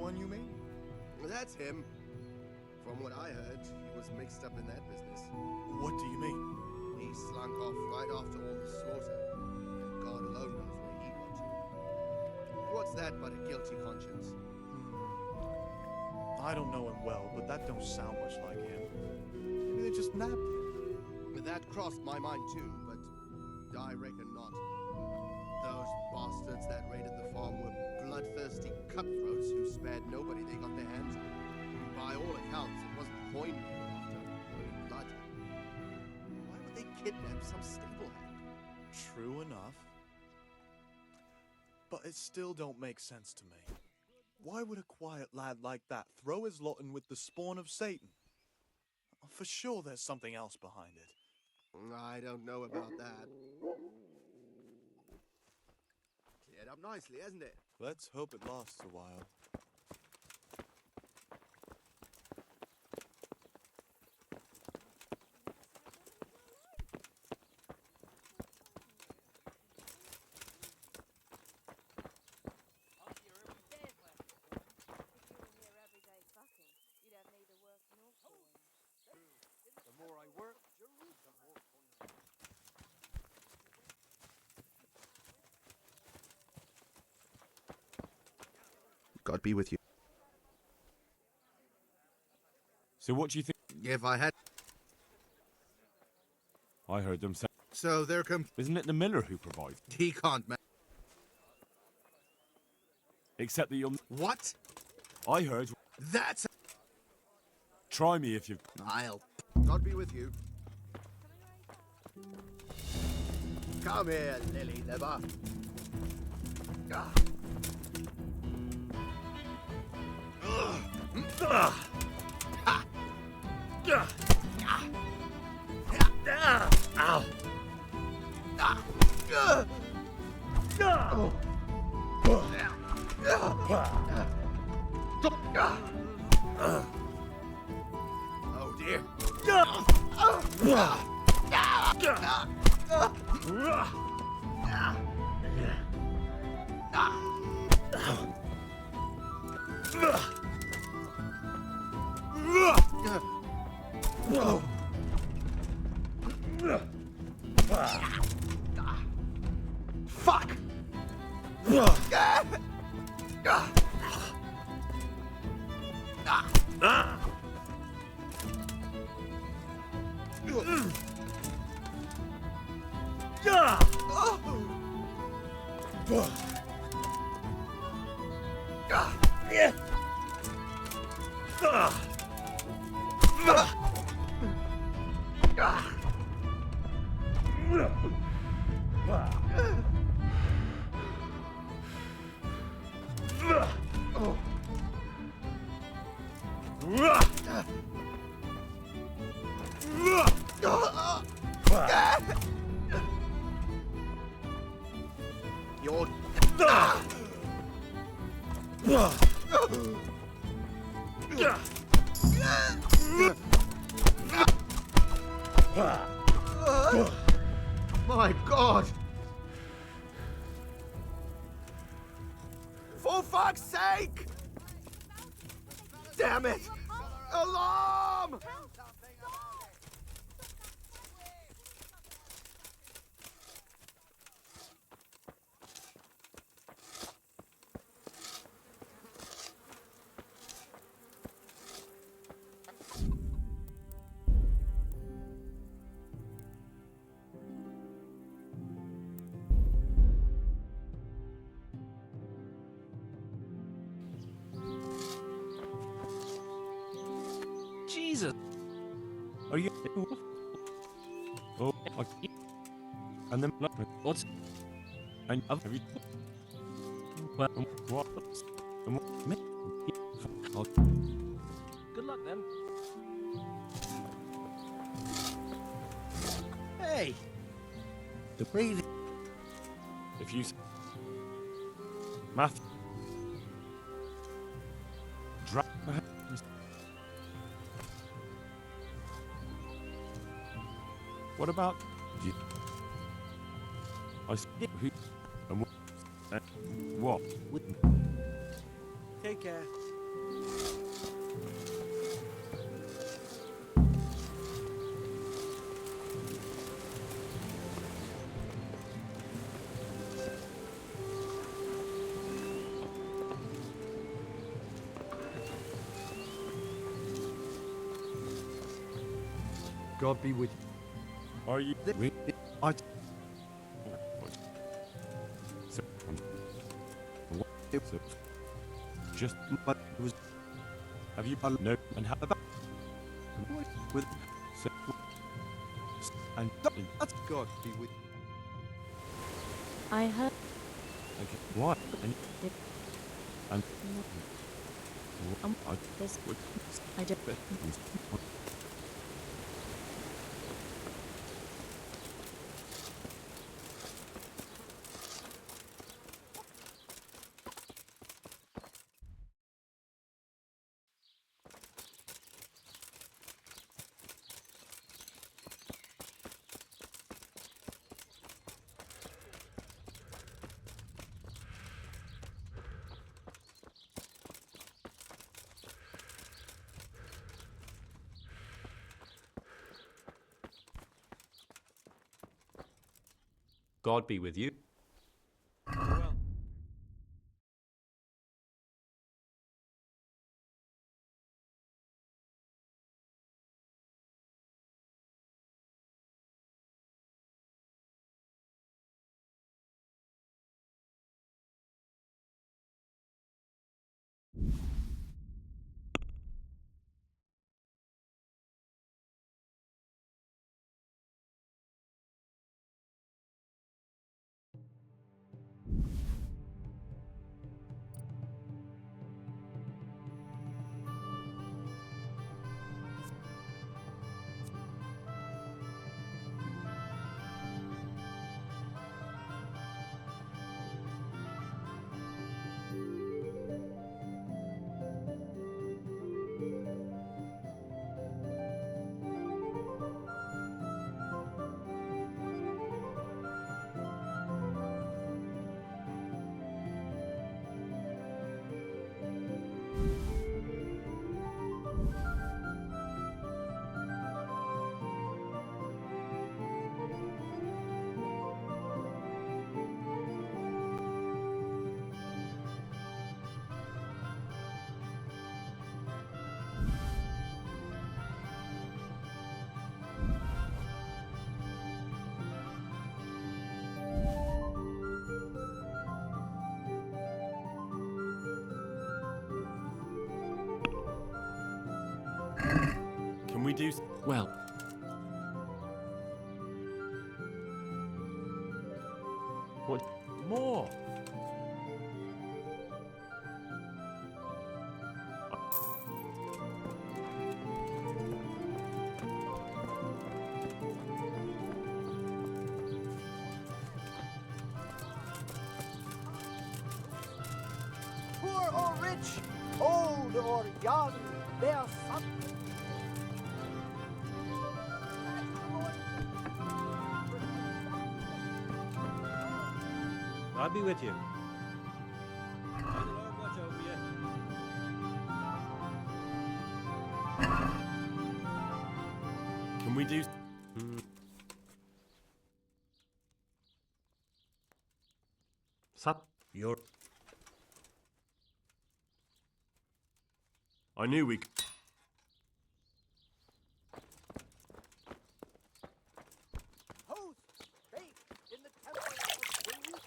one, you mean? That's him. From what I heard, he was mixed up in that business. What do you mean? He slunk off right after all the slaughter, and God alone knows where he got to. What's that but a guilty conscience? I don't know him well, but that don't sound much like him. Maybe they just nabbed him. That crossed my mind too, but I reckon not. Those bastards that raided the farm were bloodthirsty cutthroats who spared nobody they got their hands on. By all accounts, it wasn't coin they were after, only blood. Why would they kidnap some stable hand? True enough. But it still don't make sense to me. Why would a quiet lad like that throw his lot in with the spawn of Satan? For sure there's something else behind it. I don't know about that. Cleared up nicely, hasn't it? Let's hope it lasts a while. The more I work, the more coin I get. God be with you. So what do you think? If I had... I heard them say... So there come... Isn't it the miller who provides? He can't Except that you'll... What? I heard... That's... Try me if you... I'll... God be with you. Come here, lily liver. Ah. Ow! Oh dear. Fuck! You're... My God! For fuck's sake! Damn it! Alarm! Jesus! Are you... Oh, and then... What's... And have you... Well... What? Good luck then. Hey! The breathing. If you... Matthew... What about you? I speak and what? Take care. God be with you. Are you? I So, so, just but it was have you no and how about with so, and that's God be with you. I heard. okay what and This. I just. God be with you. can we do Well, what more? Poor or rich, old or young, there's something. God be with you. May the Lord watch over you. Can we do? Sat. You're. I knew we. Host, bake in the temple of Jerusalem.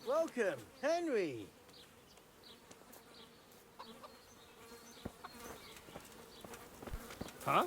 Welcome, Henry. Huh?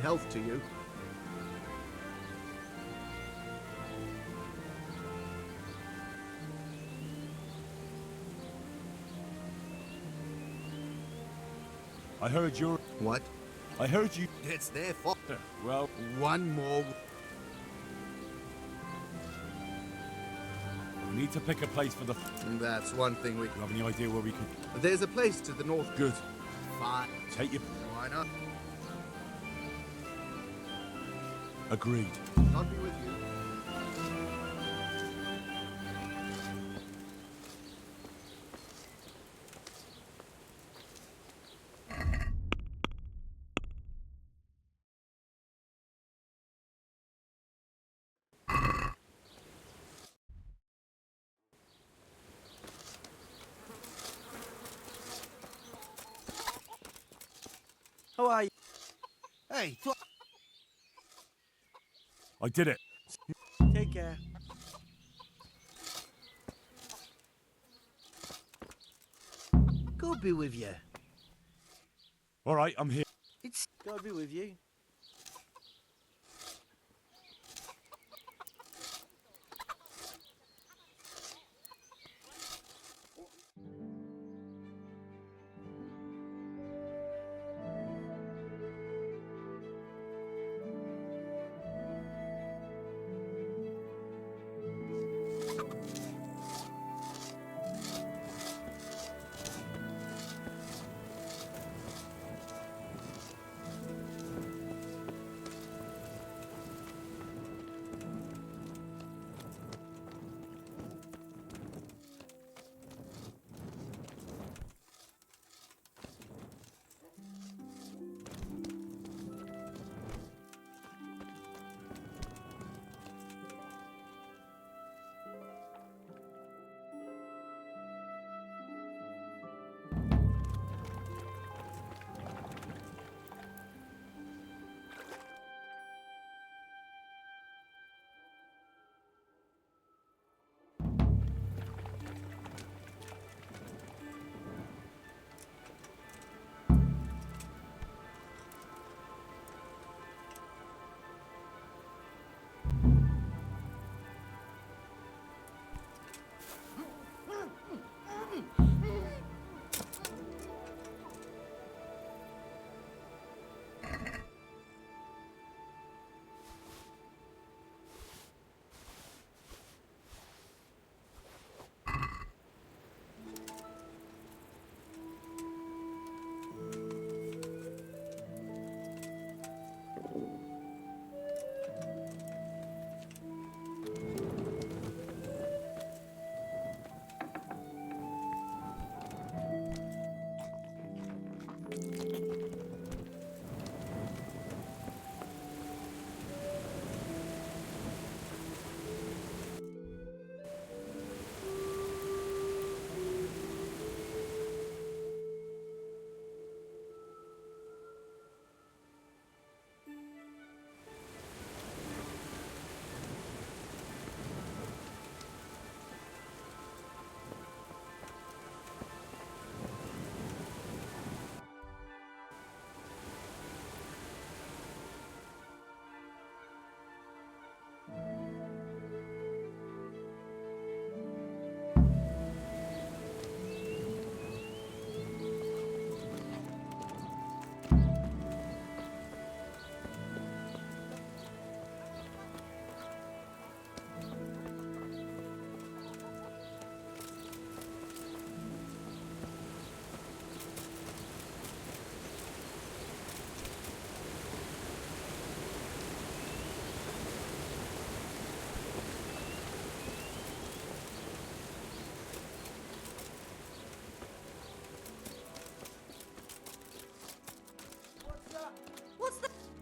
health to you. I heard you're... What? I heard you... It's their fault. Well... One more... We need to pick a place for the... That's one thing we... You have any idea where we could... There's a place to the north. Good. Fine. Take your... Why not? Agreed. God be with you. How are you? Hey, I did it. take care. God be with you. All right, I'm here. It's God be with you.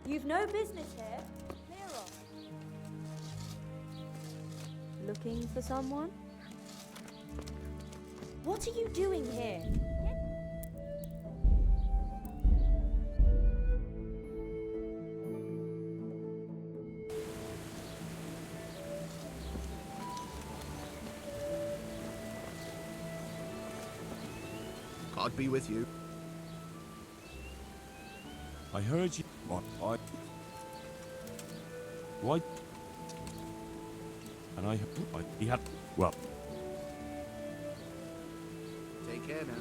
You've no business here. Clear off. Looking for someone? What are you doing here? God be with you. I heard you... Why? And he had, well. Take care now.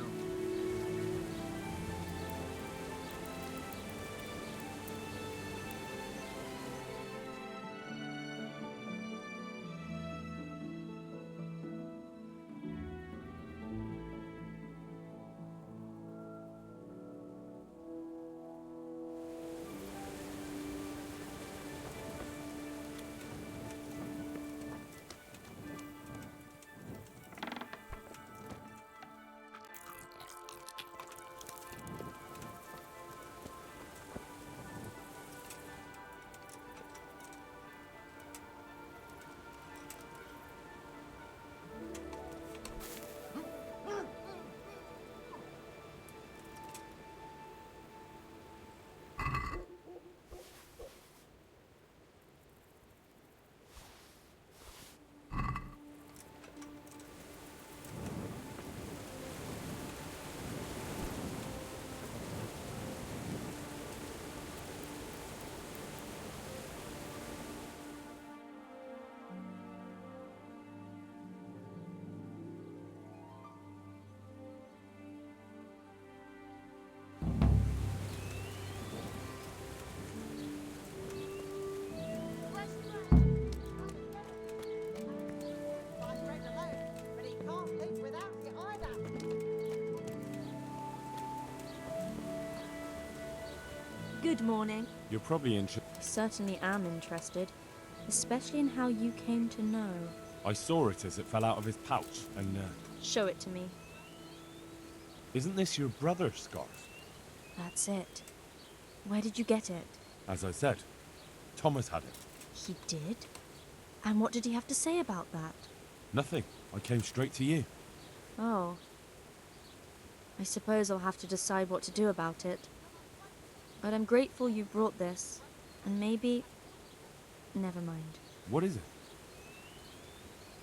Find bread alone, but he can't live without you either. Good morning. You're probably interested. Certainly am interested, especially in how you came to know. I saw it as it fell out of his pouch, and Show it to me. isn't this your brother's scarf? That's it. Where did you get it? As I said, Thomas had it. He did? And what did he have to say about that? Nothing. I came straight to you. Oh. I suppose I'll have to decide what to do about it. But I'm grateful you brought this, and maybe... Never mind. What is it?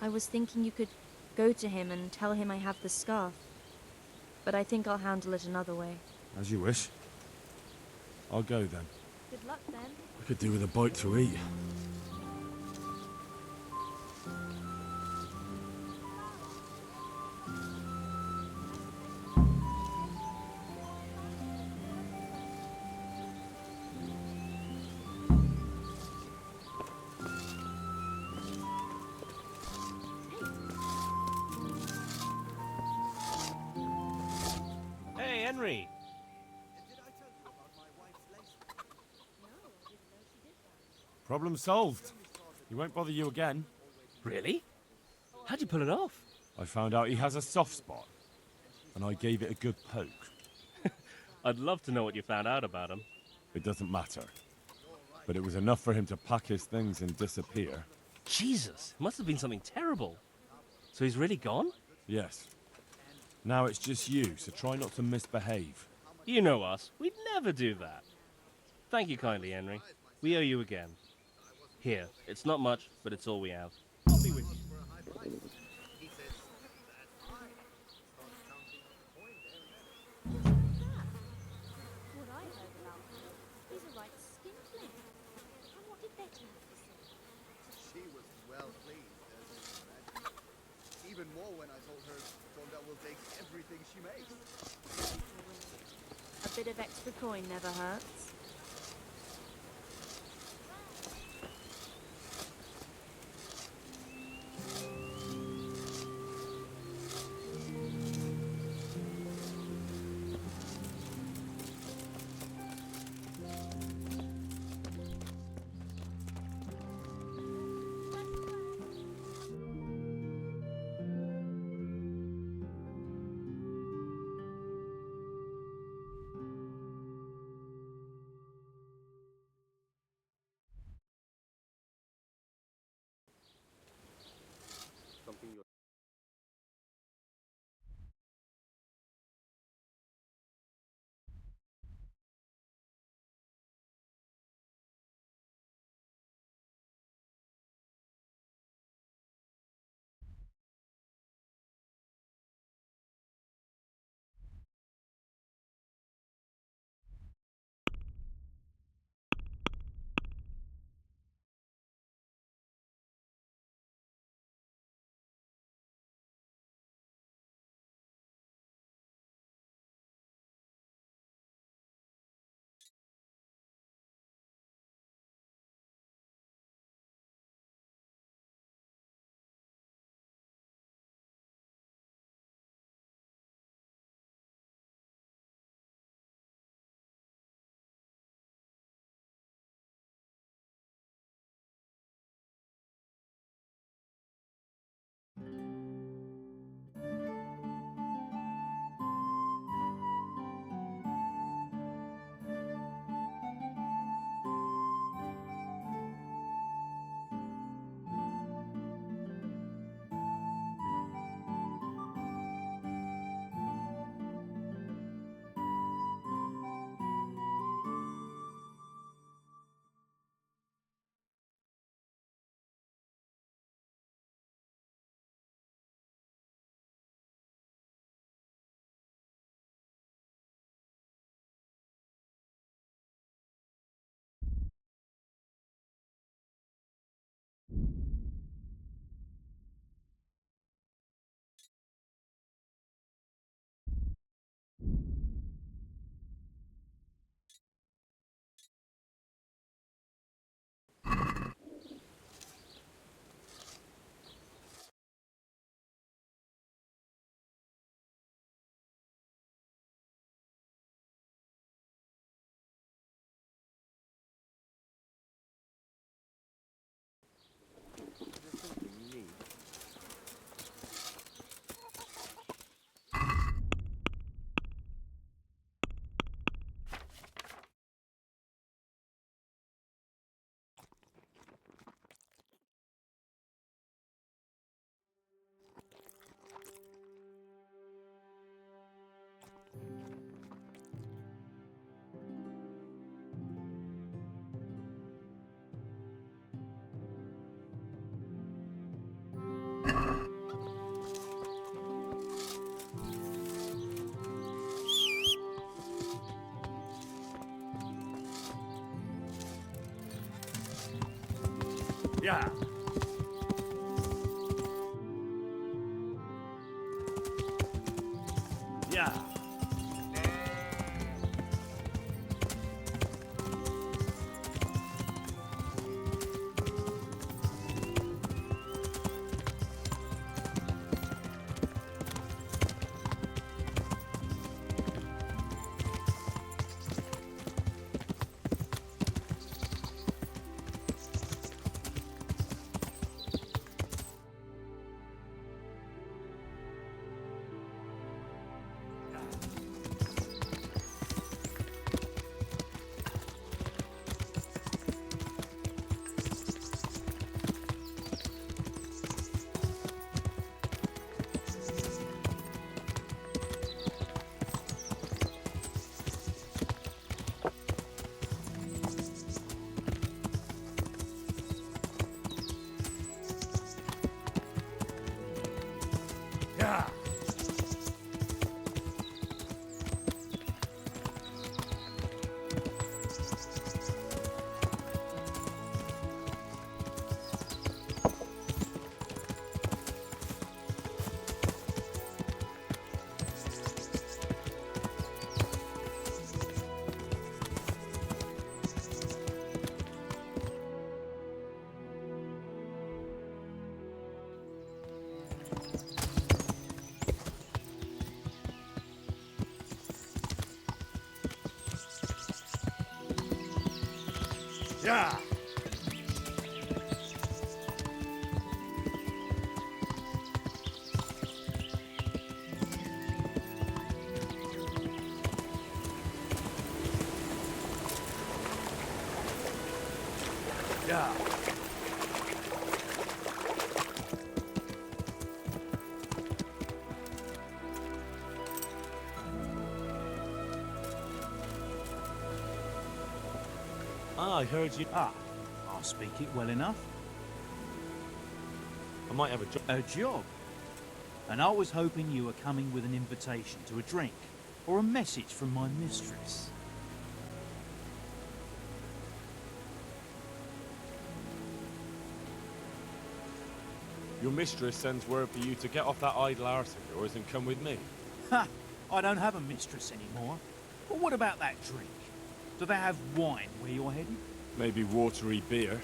I was thinking you could go to him and tell him I have the scarf. But I think I'll handle it another way. As you wish. I'll go then. Good luck then. I could do with a bite to eat. Hey, Henry! Problem solved. He won't bother you again. Really? How'd you pull it off? I found out he has a soft spot, and I gave it a good poke. I'd love to know what you found out about him. It doesn't matter. But it was enough for him to pack his things and disappear. Jesus, it must have been something terrible. So he's really gone? Yes. Now it's just you, so try not to misbehave. You know us. We'd never do that. Thank you kindly, Henry. We owe you again. Here, it's not much, but it's all we have. I'll be with you. What I heard about him, he's a right skinflint. And what did Betty have to say? She was well pleased, as you can imagine. Even more when I told her Tonda will take everything she makes. A bit of extra coin never hurts. Yeah. Yeah. Yeah. Yeah. Yeah. Ah, I heard you. Ah, I'll speak it well enough. I might have a job. A job? And I was hoping you were coming with an invitation to a drink, or a message from my mistress. Your mistress sends word for you to get off that idle arse of yours and come with me. Ha! I don't have a mistress anymore. But what about that drink? Do they have wine where you're headed? Maybe watery beer.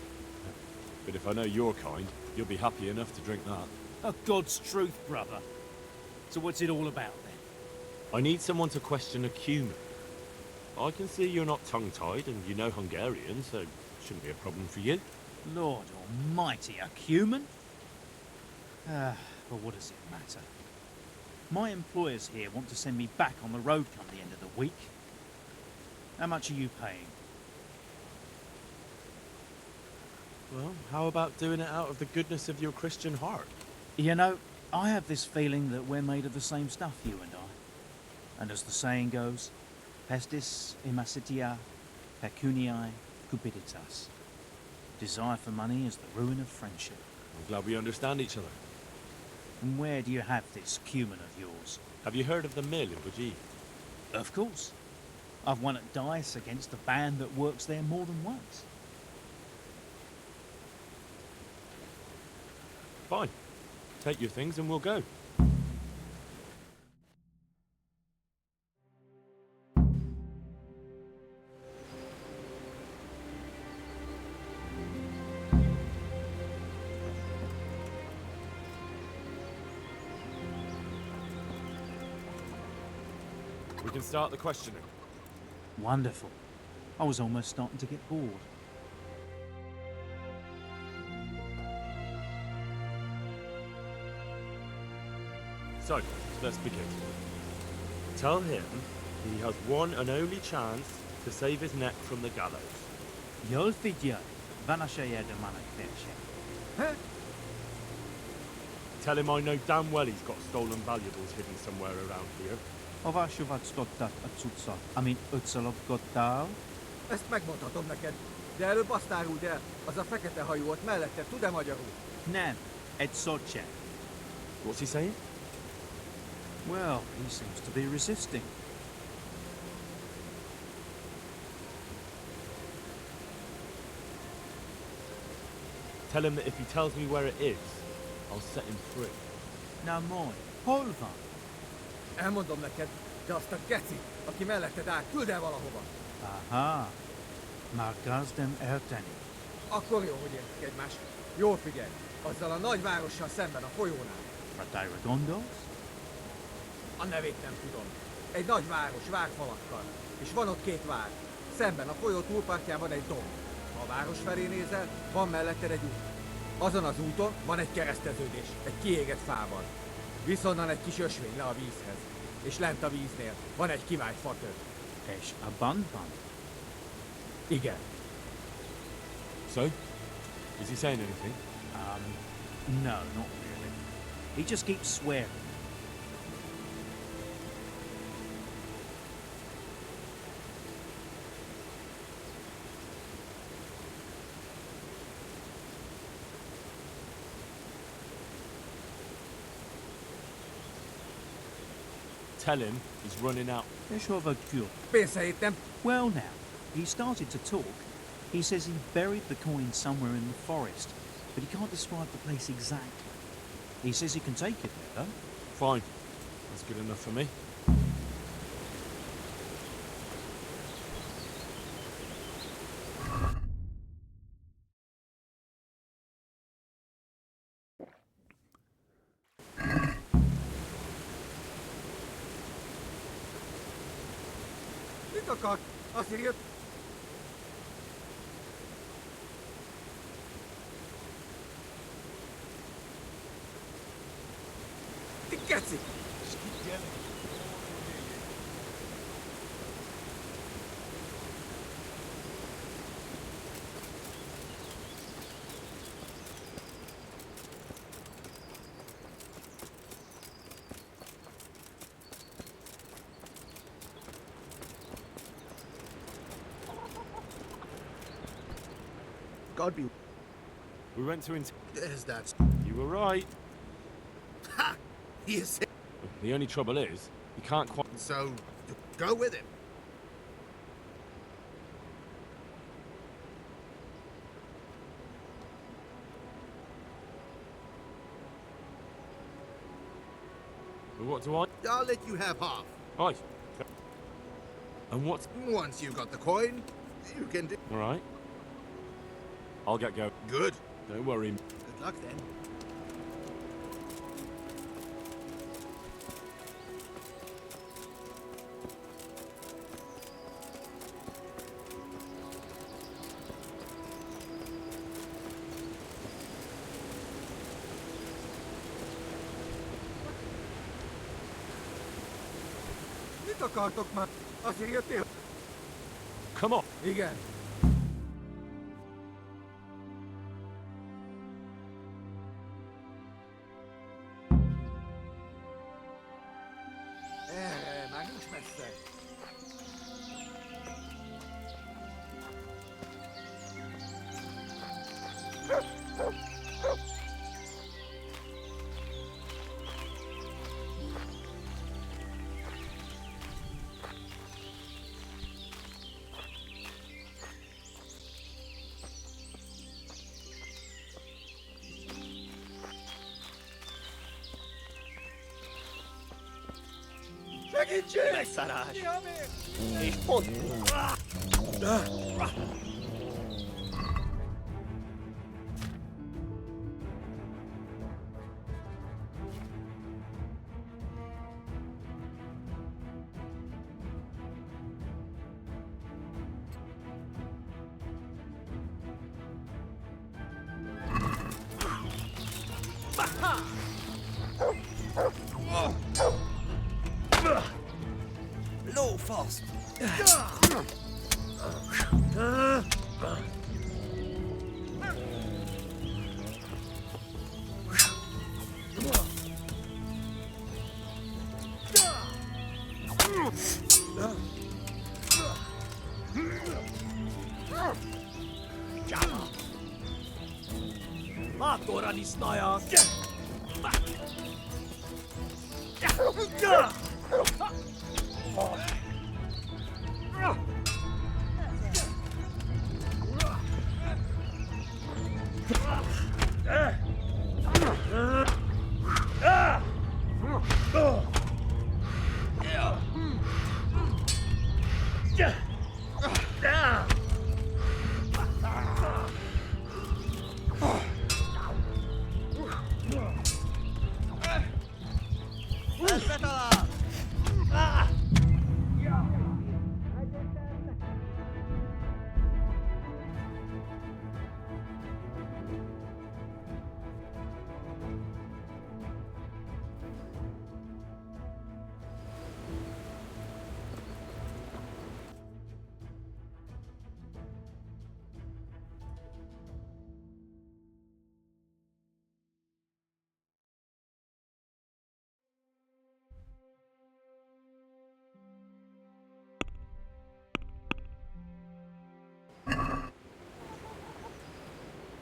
But if I know your kind, you'll be happy enough to drink that. Oh, God's truth, brother. So what's it all about, then? I need someone to question a cumin. I can see you're not tongue-tied and you know Hungarian, so it shouldn't be a problem for you. Lord almighty, a cumin? But what does it matter? My employers here want to send me back on the road come the end of the week. How much are you paying? Well, how about doing it out of the goodness of your Christian heart? You know, I have this feeling that we're made of the same stuff, you and I. And as the saying goes, pestis imasitia pecuniae cupiditas. Desire for money is the ruin of friendship. I'm glad we understand each other. And where do you have this cumin of yours? Have you heard of the mill in Buji? Of course. I've won at dice against a band that works there more than once. Fine. Take your things and we'll go. We can start the questioning. Wonderful. I was almost starting to get bored. So, let's begin. Tell him he has one and only chance to save his neck from the gallows. Jol fidja, vanashaya de manakveche. Huh? Tell him I know damn well he's got stolen valuables hidden somewhere around here. Aváshuvat stottat a cuccat, amin ötszalapgottál. Ezt megmondhatom neked, de előbb azt áruld el, az a fekete hajú ott mellette, tud-e magyarul? Nem, egy szocse. What's he saying? Well, he seems to be resisting. Tell him that if he tells me where it is, I'll set him free. Na mooi, hol van? Elmondom neked, de azt a gecit, aki melletted áll, küld el valahova. Aha, már kezdem érteni. Akkor jó, hogy értik egymást. Jól figyelj, azzal a nagy várossal szemben a folyónál. Ratályra gondolsz? A nevét nem tudom. Egy nagy város, várfalakkal. És van ott két vár. Szemben a folyó túlpartjában egy domb. Ha a város felé nézel, van melletted egy út. Azon az úton van egy kereszteződés, egy kiégett fával. Viszonnan egy kis ösvény le a vízhez. És lent a víznél van egy kivált fatör. És a bandban? Igen. So? Is he saying anything? No, not really. He just keeps swearing. Tell him he's running out. És hova gyújt? Pénzeit nem... Well now, he started to talk. He says he buried the coin somewhere in the forest, but he can't describe the place exactly. He says he can take it there, though. Fine. That's good enough for me. Mit akar? Azt írja... Ti geci! God be... We went to... There's that... You were right. Ha! He is... The only trouble is, he can't quite... So, go with him. But what do I... I'll let you have half. Right. And what's... Once you've got the coin, you can do... All right. I'll get going. Good. Don't worry. Good luck then. Mit akartok már? Azért jöttél? Come on. Igen. Erre, már nincs messze. Segítség! Megszárás! Mi a mi? És pont... Lófasz! Mátorra disznaja! Aspetta là! Ah!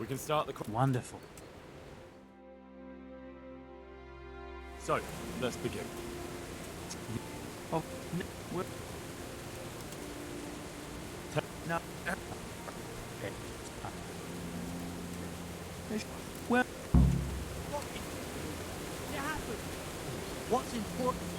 We can start the... Wonderful. So, let's begin. Oh, no, well, no. Okay. Well, What happened? What's important?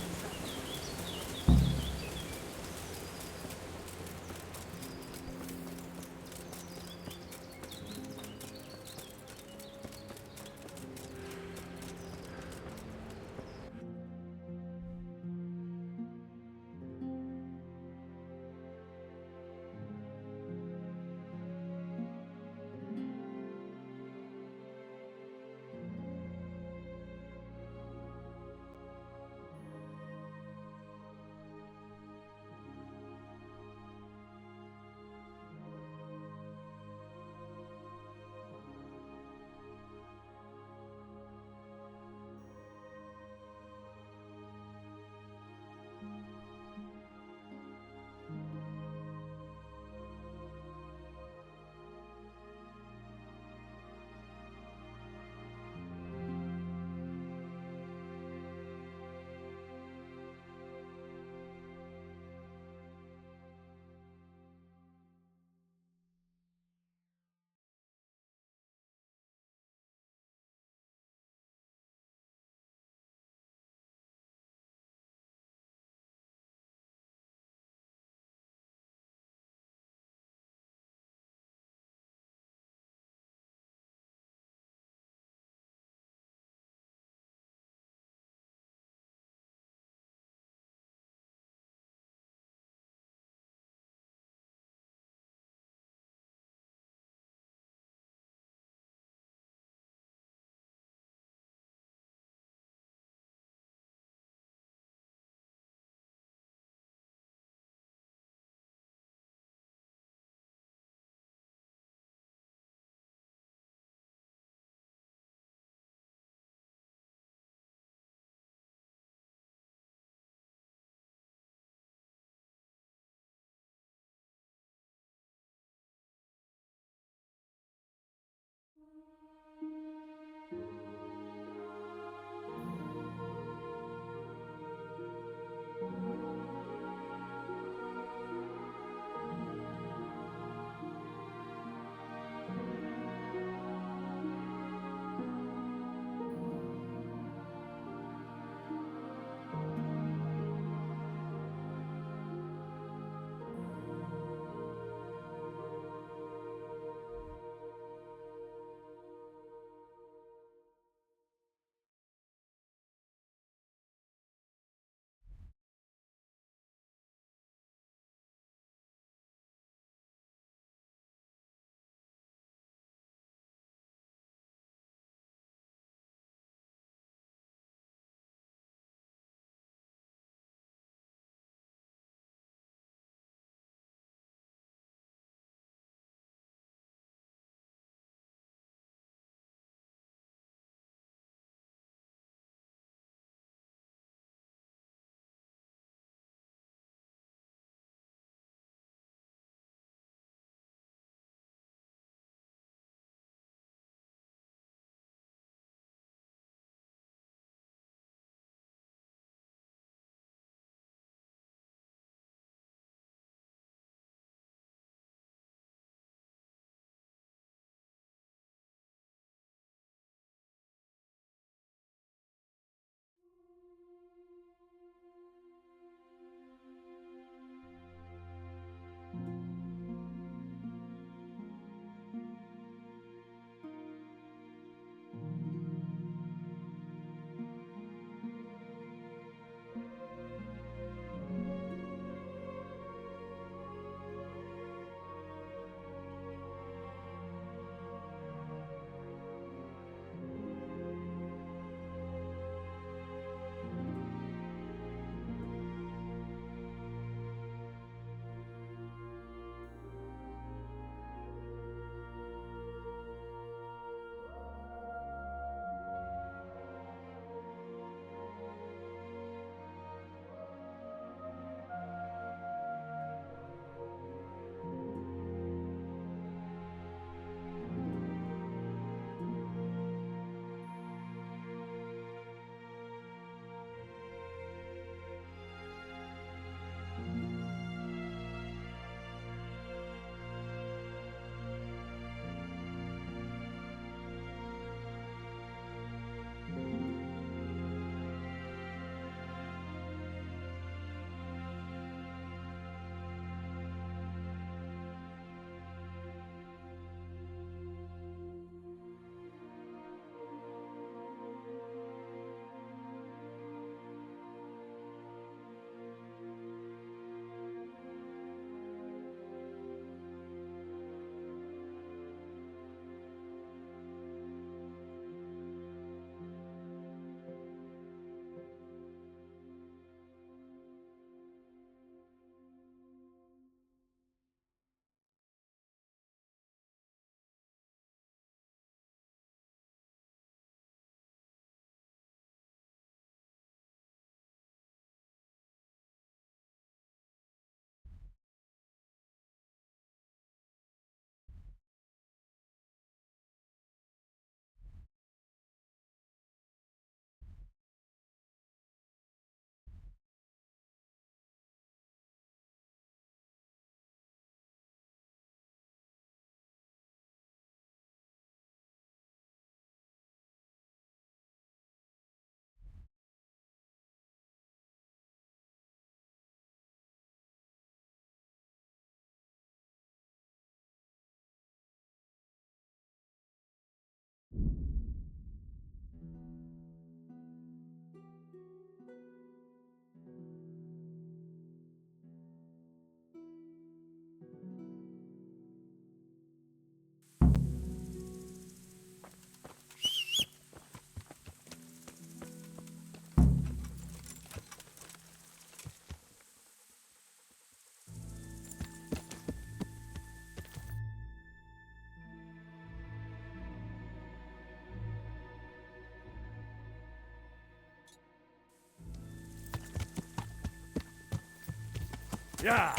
Yeah.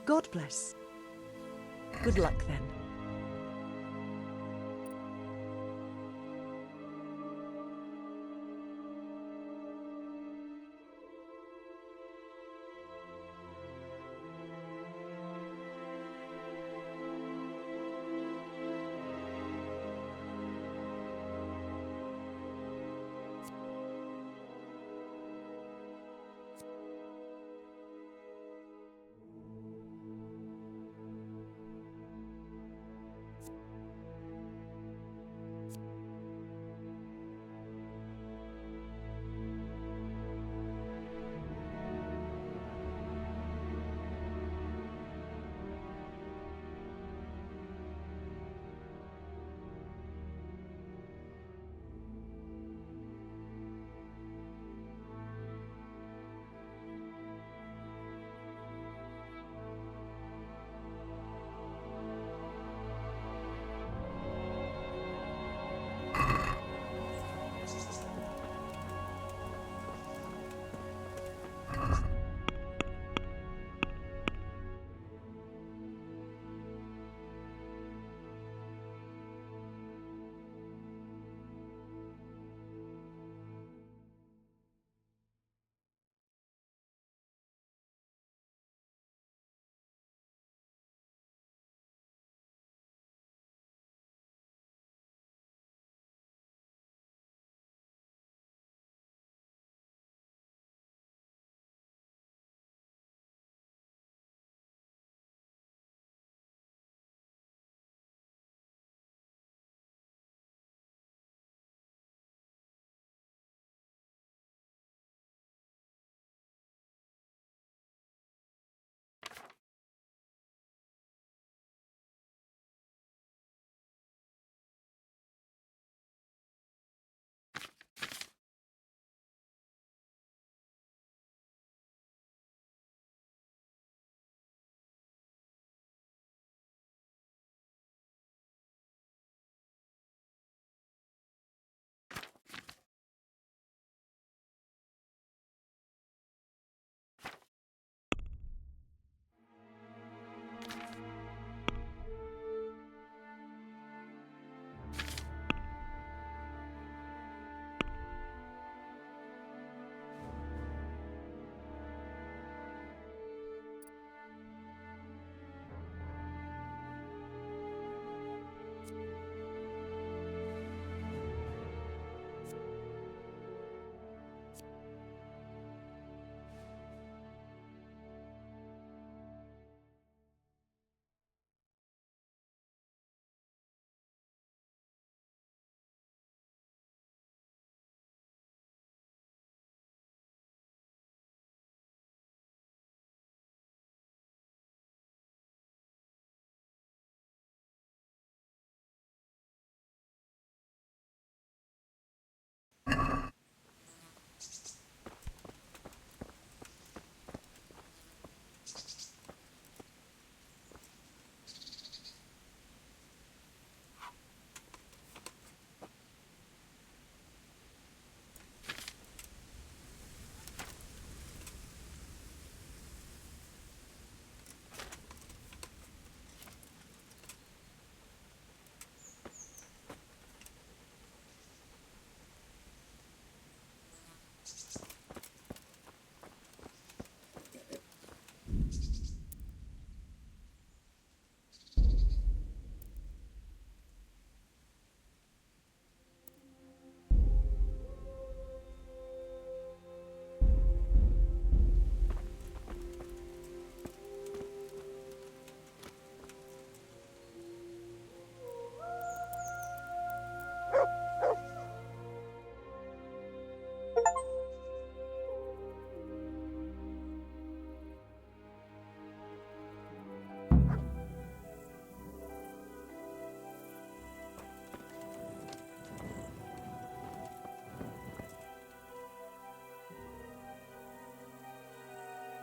God bless. Good luck then.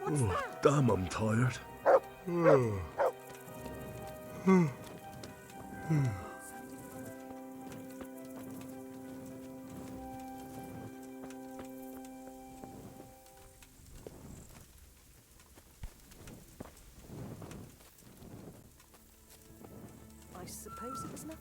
What's that? Damn, I'm tired. I suppose it was nothing.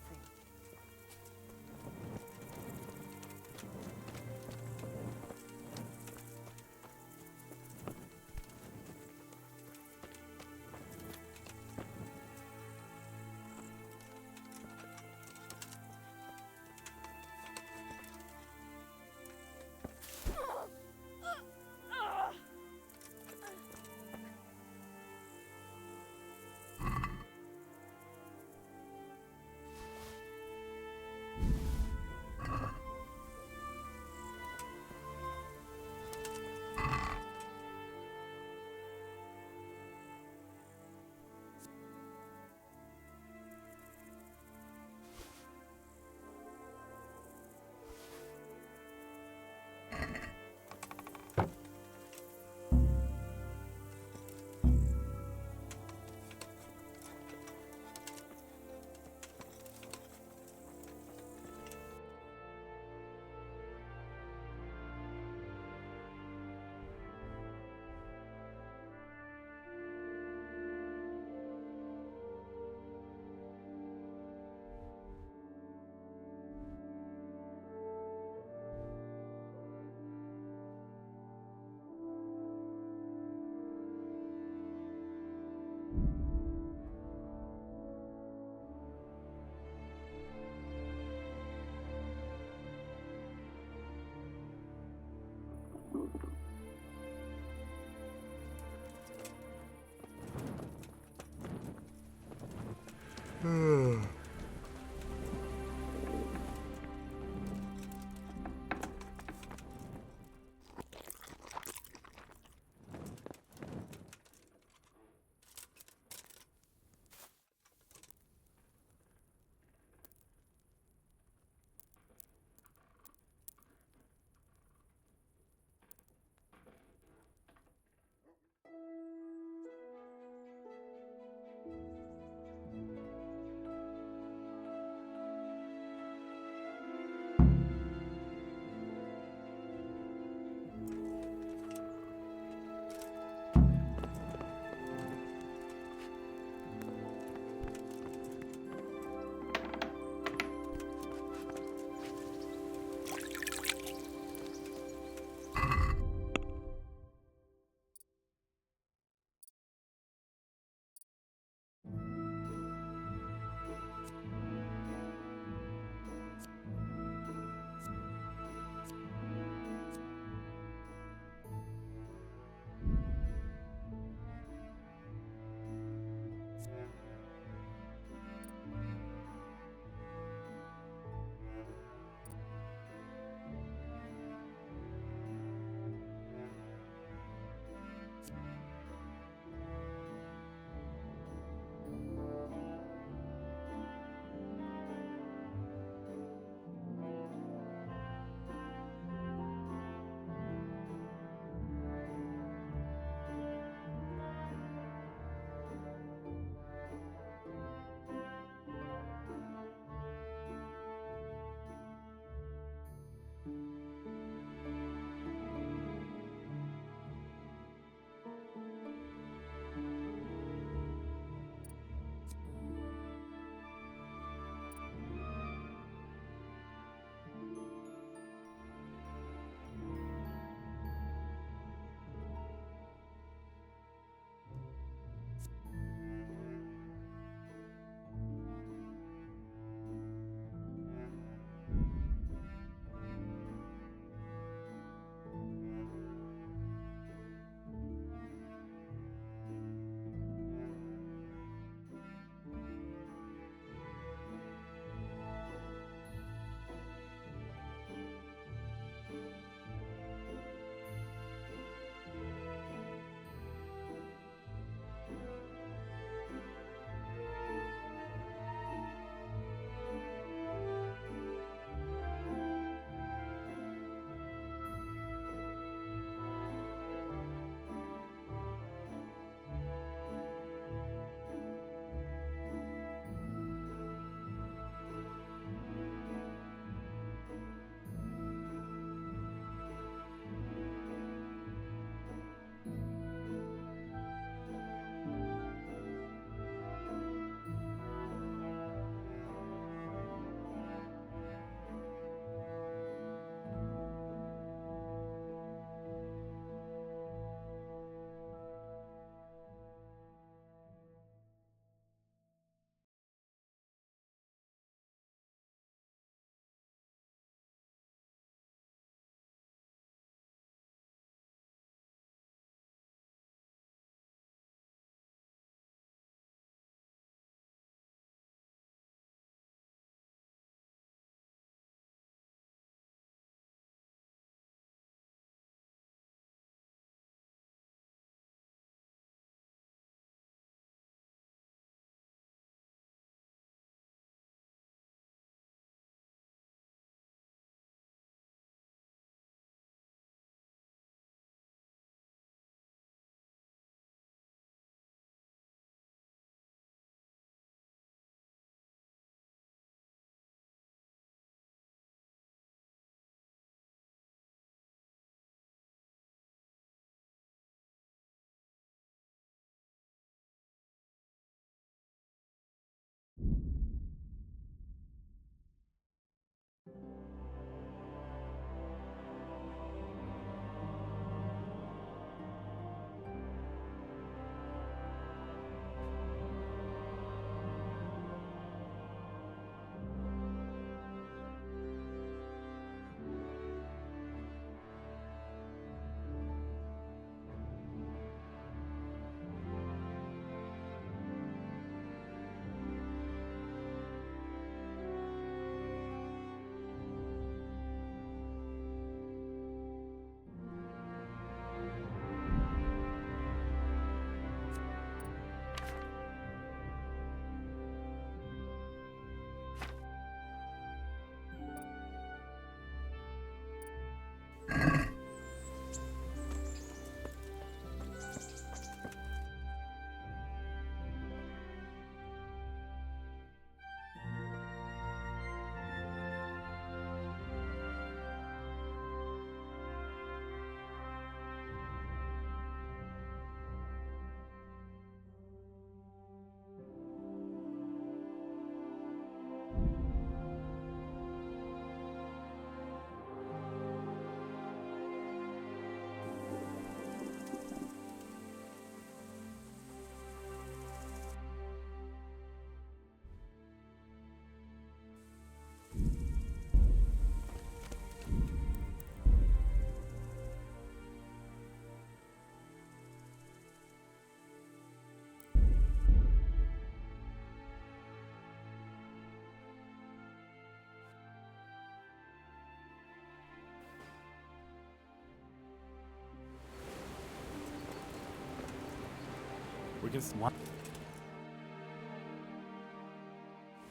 can... What?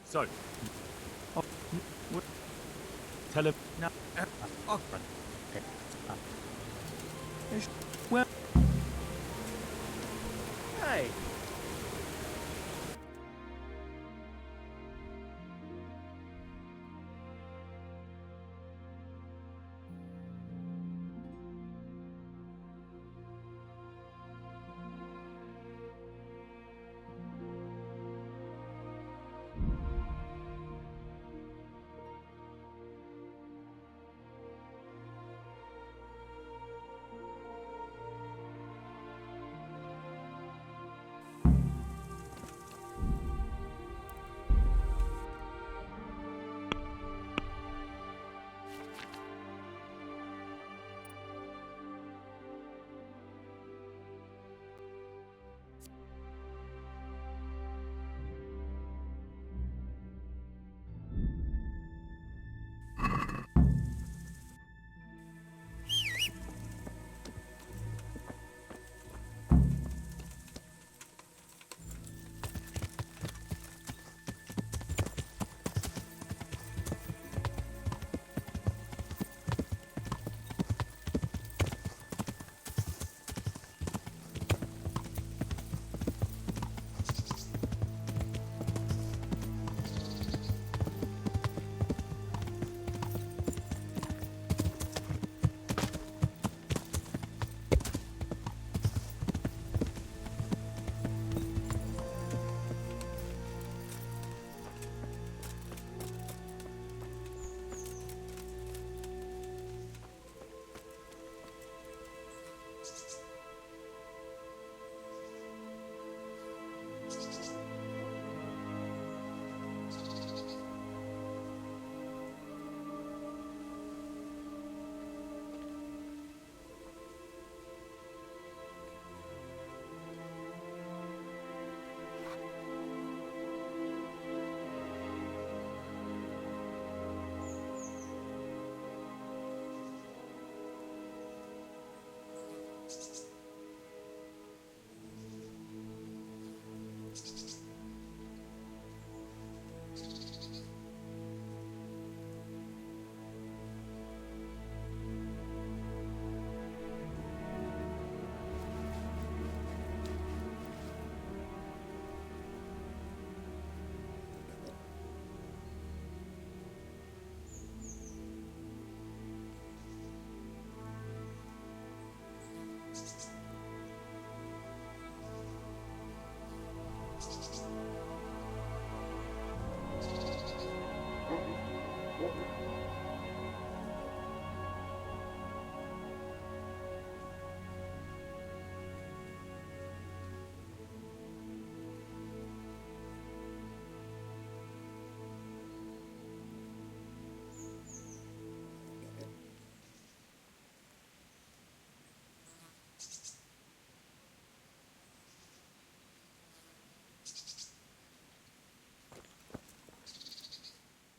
So... Oh, what? Tell him... No. Oh. Well... Hey!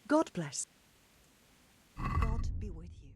God bless. God be with you.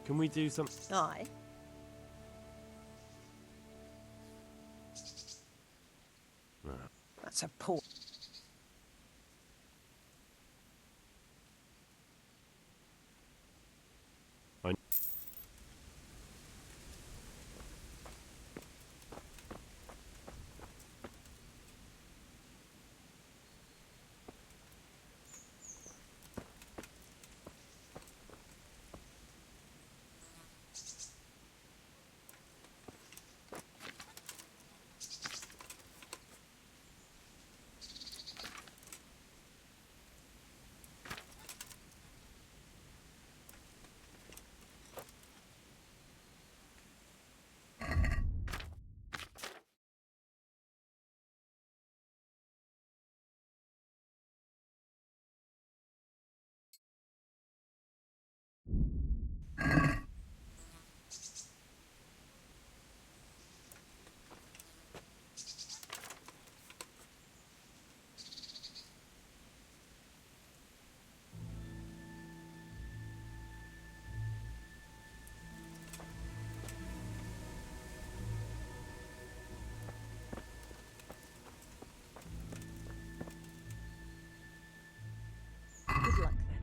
Can we do some... Aye. That's a poor. Good luck then.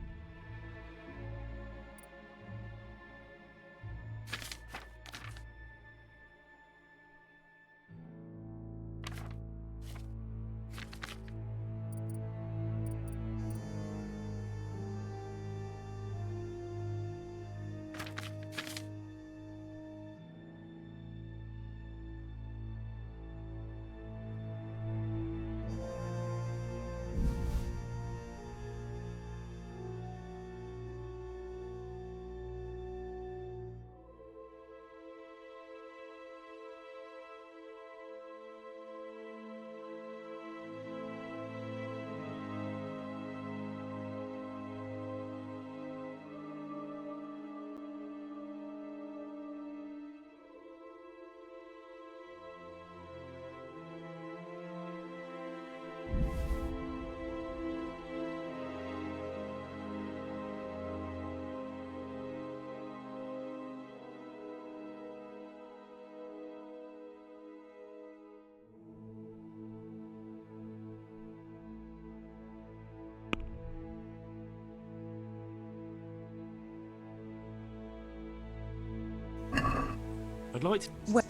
I'd like to... Well,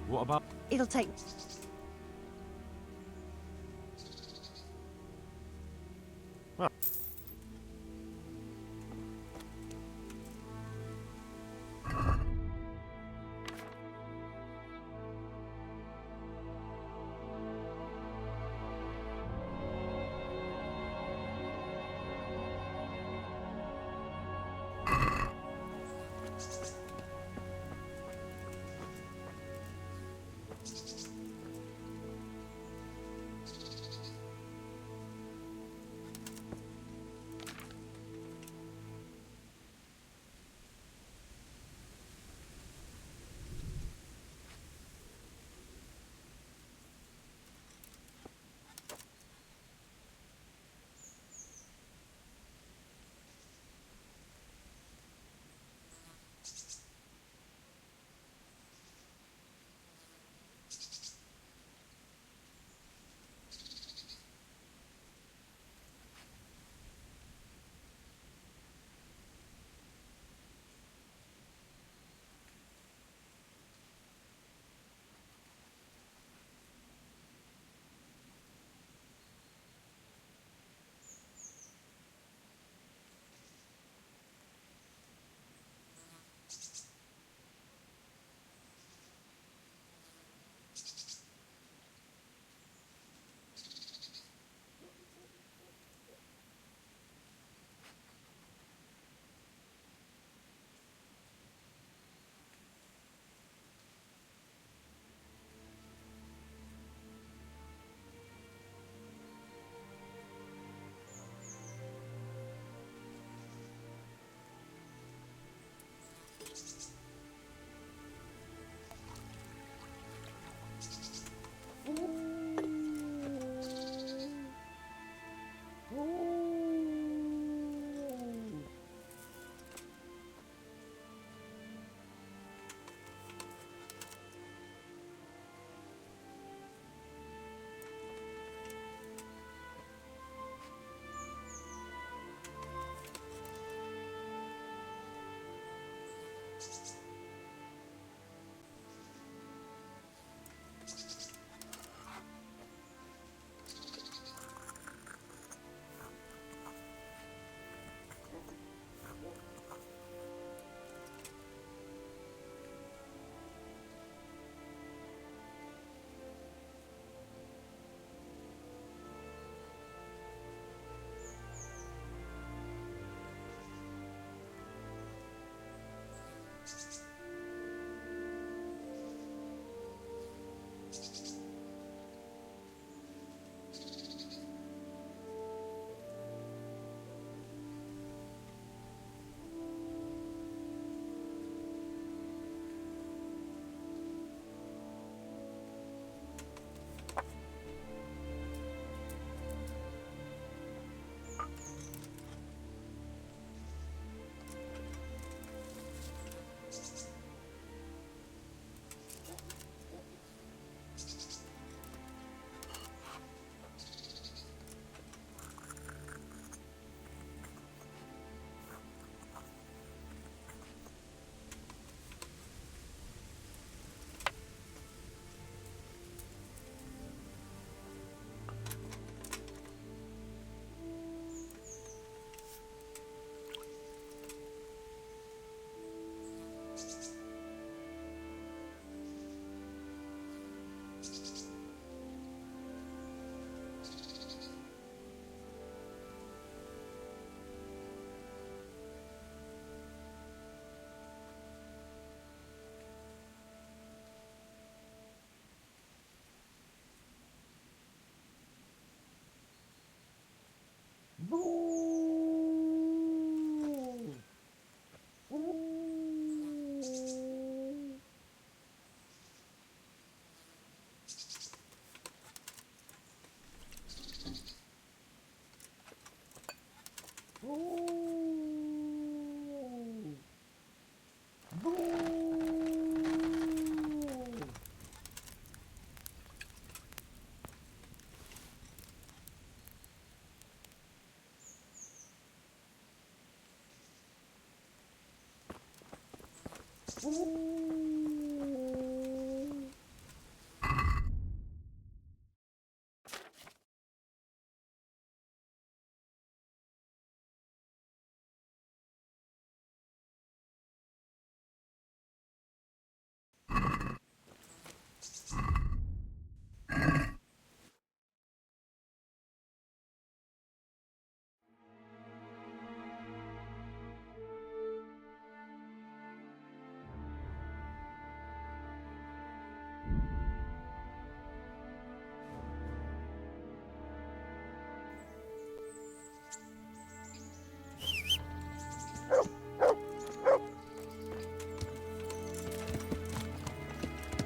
What about... it'll take. Well,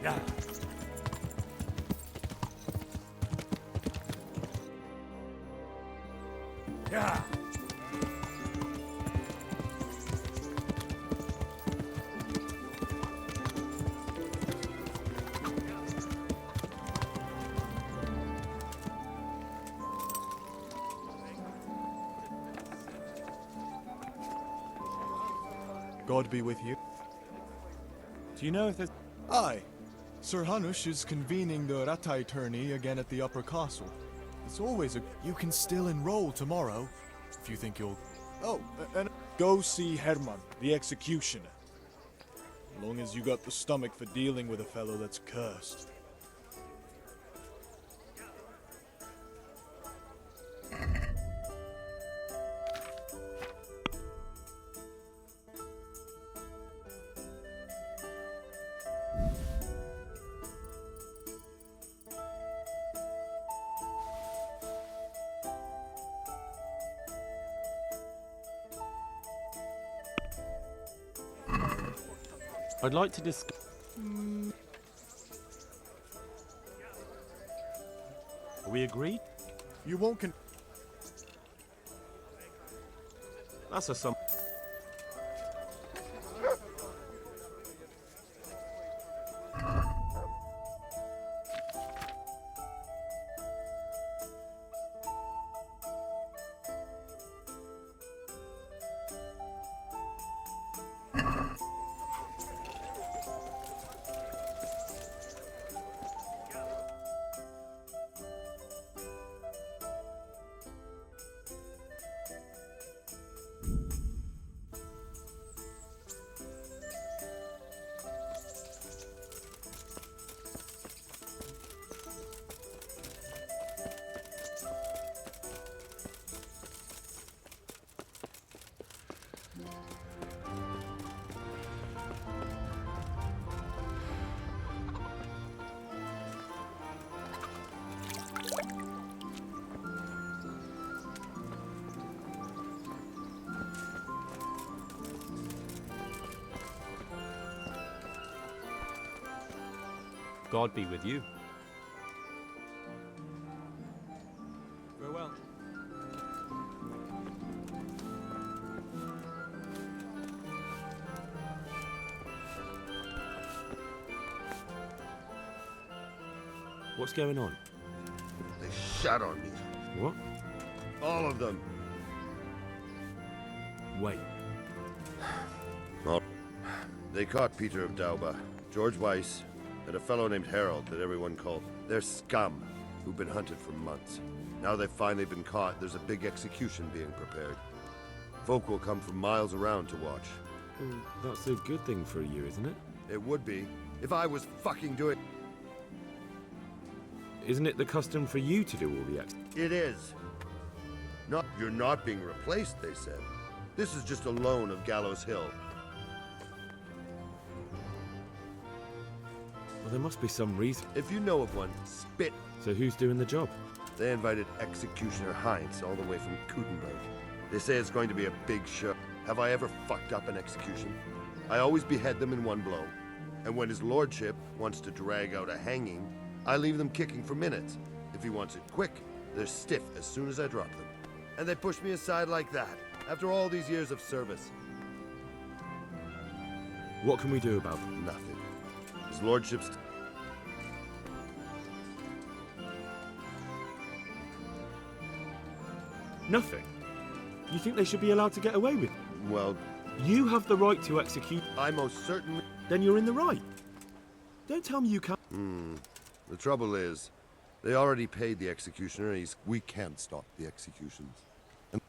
Yeah. Yeah. God be with you. Do you know if there's... Aye. Sir Hanush is convening the Ratai tourney again at the Upper Castle. It's always a... You can still enroll tomorrow, if you think you'll... Oh, and go see Herman, the executioner. Long as you got the stomach for dealing with a fellow that's cursed. I'd like to discuss... Are we agreed? You won't That's a sum... God be with you. Farewell. What's going on? They shot on me. What? All of them. Wait. Well, they caught Peter of Dauba, George Weiss, and a fellow named Harold that everyone called. They're scum, who've been hunted for months. Now they've finally been caught, there's a big execution being prepared. Folk will come from miles around to watch. Well, that's a good thing for you, isn't it? It would be, if I was fucking doing... Isn't it the custom for you to do all the It is. You're not being replaced, they said. This is just a loan of Gallows Hill. Well, there must be some reason. If you know of one, spit. So who's doing the job? They invited Executioner Heinz all the way from Kutenberg. They say it's going to be a big show. Have I ever fucked up an execution? I always behead them in one blow. And when his lordship wants to drag out a hanging, I leave them kicking for minutes. If he wants it quick, they're stiff as soon as I drop them. And they push me aside like that, after all these years of service. What can we do about it? Nothing. His lordship's... Nothing? You think they should be allowed to get away with it? Well... You have the right to execute... I most certainly... Then you're in the right. Don't tell me you can't. The trouble is, they already paid the executioner. We can't stop the executions. And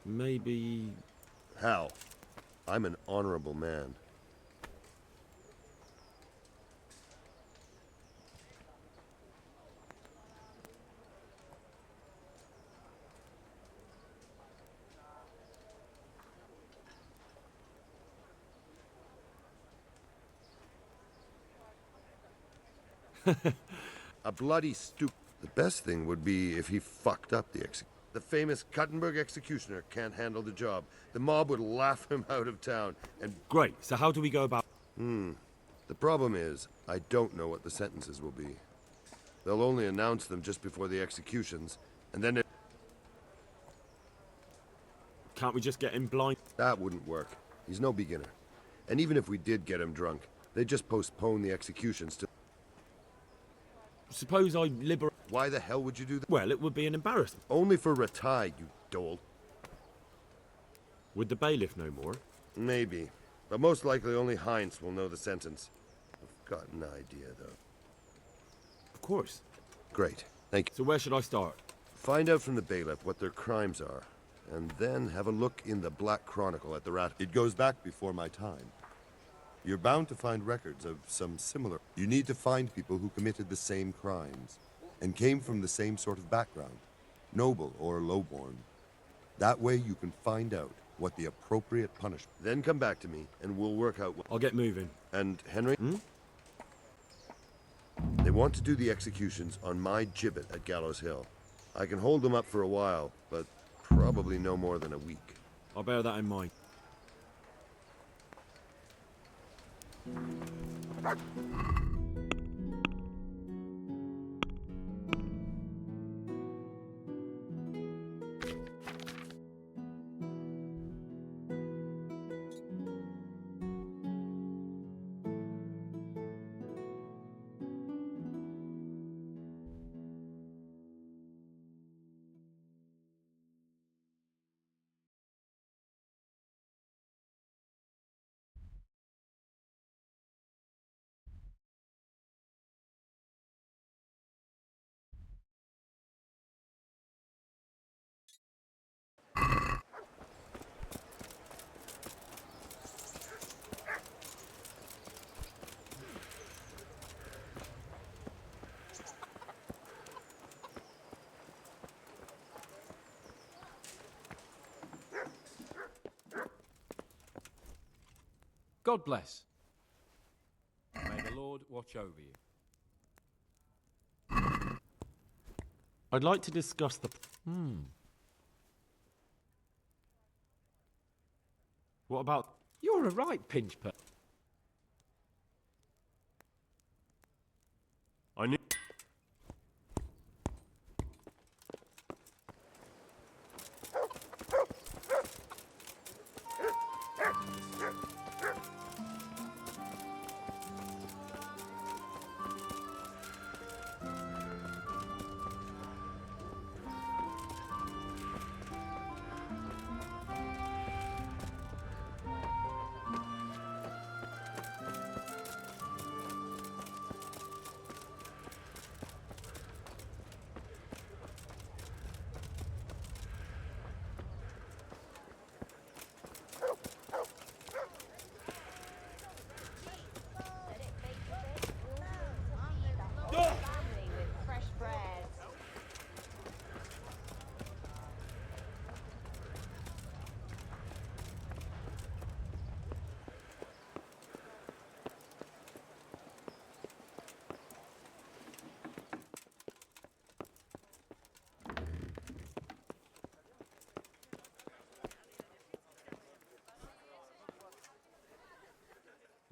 Maybe... how? I'm an honorable man. A bloody stoop. The best thing would be if he fucked up the The famous Kuttenberg executioner can't handle the job. The mob would laugh him out of town, and... Great, so how do we go about... The problem is, I don't know what the sentences will be. They'll only announce them just before the executions, and then it... Can't we just get him blind? That wouldn't work. He's no beginner. And even if we did get him drunk, they'd just postpone the executions to... Suppose I liberate... Why the hell would you do that? Well, it would be an embarrassment. Only for Ratai, you dole. Would the bailiff know more? Maybe. But most likely only Heinz will know the sentence. I've got an idea, though. Of course. Great. Thank you. So where should I start? Find out from the bailiff what their crimes are, and then have a look in the Black Chronicle at the Rat. It goes back before my time. You're bound to find records of some similar... You need to find people who committed the same crimes, and came from the same sort of background, noble or lowborn. That way you can find out what the appropriate punishment... Then come back to me, and we'll work out what... I'll get moving. And, Henry? They want to do the executions on my gibbet at Gallows Hill. I can hold them up for a while, but probably no more than a week. I'll bear that in mind. God bless. May the Lord watch over you. I'd like to discuss the... What about... You're a right pinch per... I knew...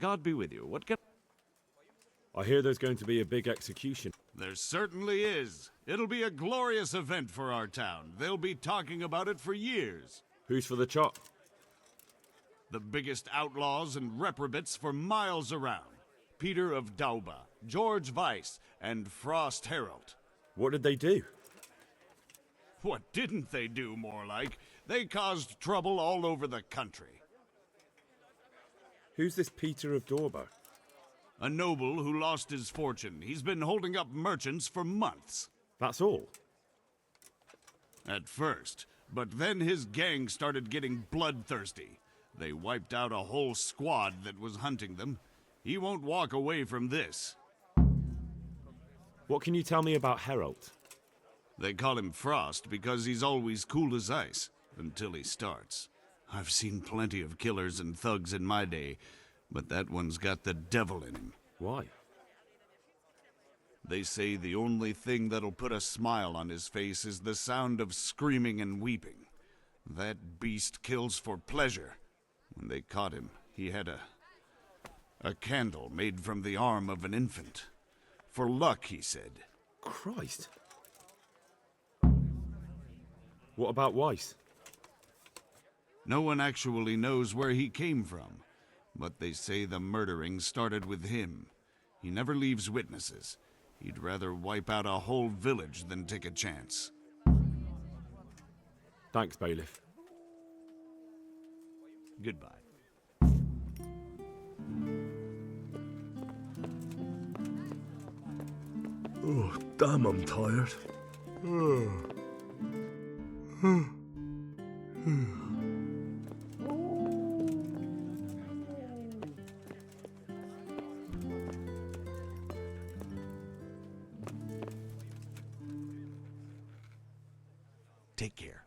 God be with you. What can... I hear there's going to be a big execution. There certainly is. It'll be a glorious event for our town. They'll be talking about it for years. Who's for the chop? The biggest outlaws and reprobates for miles around. Peter of Dauba, George Weiss, and Frost Herald. What did they do? What didn't they do, more like? They caused trouble all over the country. Who's this Peter of Dorber? A noble who lost his fortune. He's been holding up merchants for months. That's all? At first, but then his gang started getting bloodthirsty. They wiped out a whole squad that was hunting them. He won't walk away from this. What can you tell me about Herald? They call him Frost because he's always cool as ice, until he starts. I've seen plenty of killers and thugs in my day, but that one's got the devil in him. Why? They say the only thing that'll put a smile on his face is the sound of screaming and weeping. That beast kills for pleasure. When they caught him, he had a candle made from the arm of an infant. For luck, he said. Christ. What about Weiss? No one actually knows where he came from, but they say the murdering started with him. He never leaves witnesses. He'd rather wipe out a whole village than take a chance. Thanks, Bailiff. Goodbye. Oh, damn, I'm tired. Take care.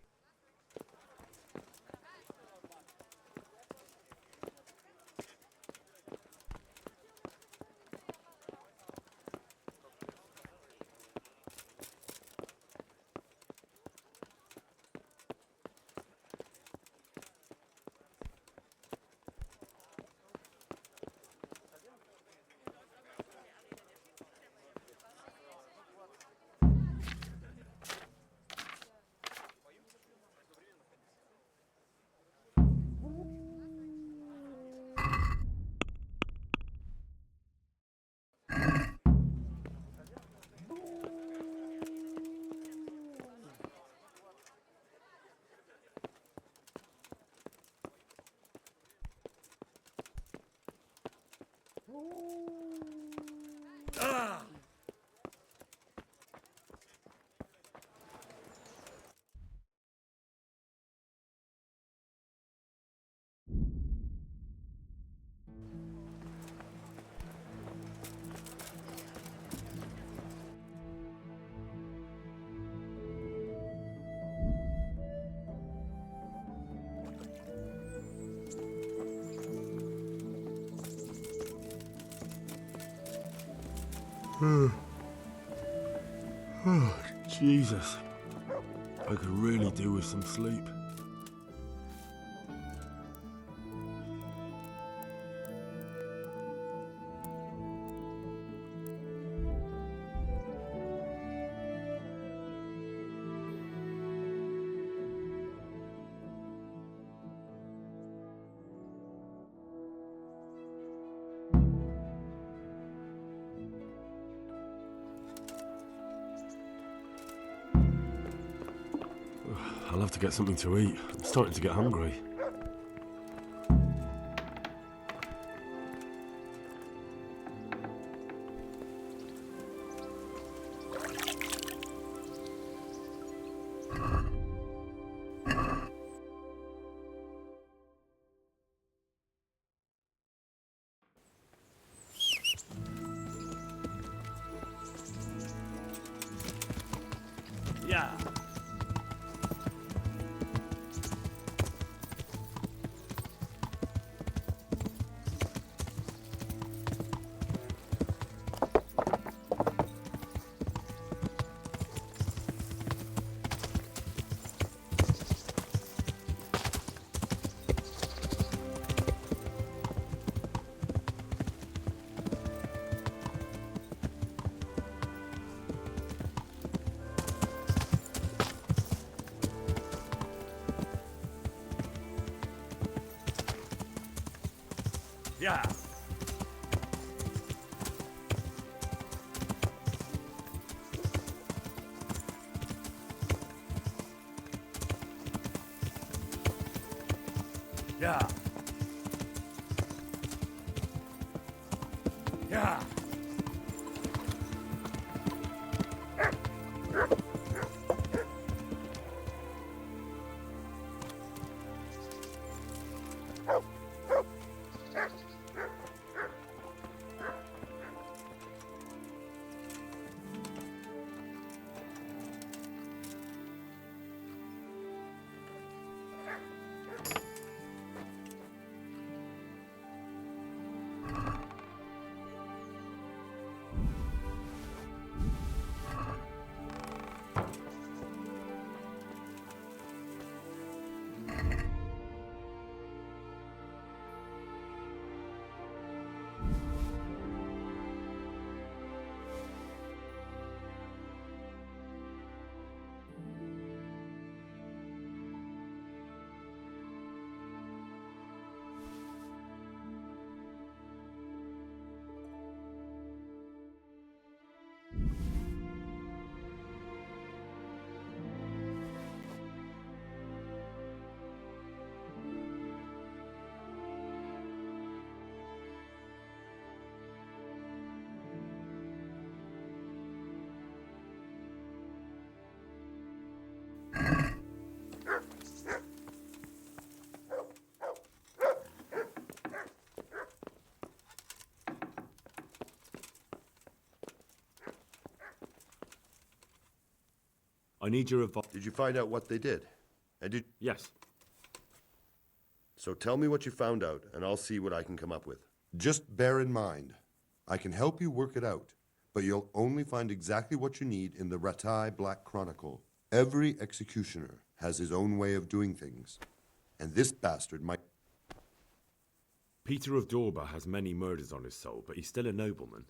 Oh, Jesus. I could really do with some sleep. I'll have to get something to eat. I'm starting to get hungry. Yeah. Yeah. Yeah. Yeah. I need your advice. Did you find out what they did? And did... Yes. So tell me what you found out, and I'll see what I can come up with. Just bear in mind, I can help you work it out, but you'll only find exactly what you need in the Ratai Black Chronicle. Every executioner has his own way of doing things, and this bastard might... Peter of Dorba has many murders on his soul, but he's still a nobleman.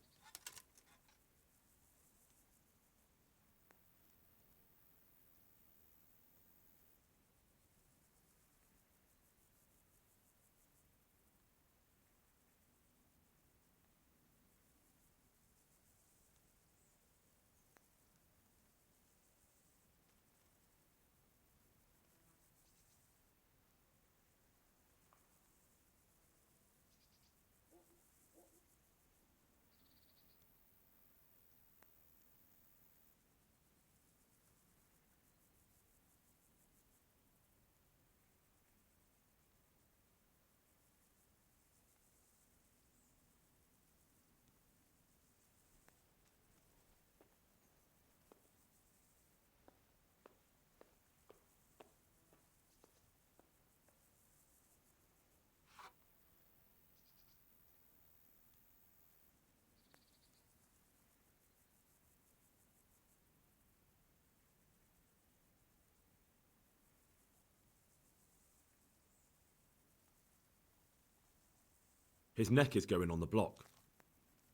His neck is going on the block.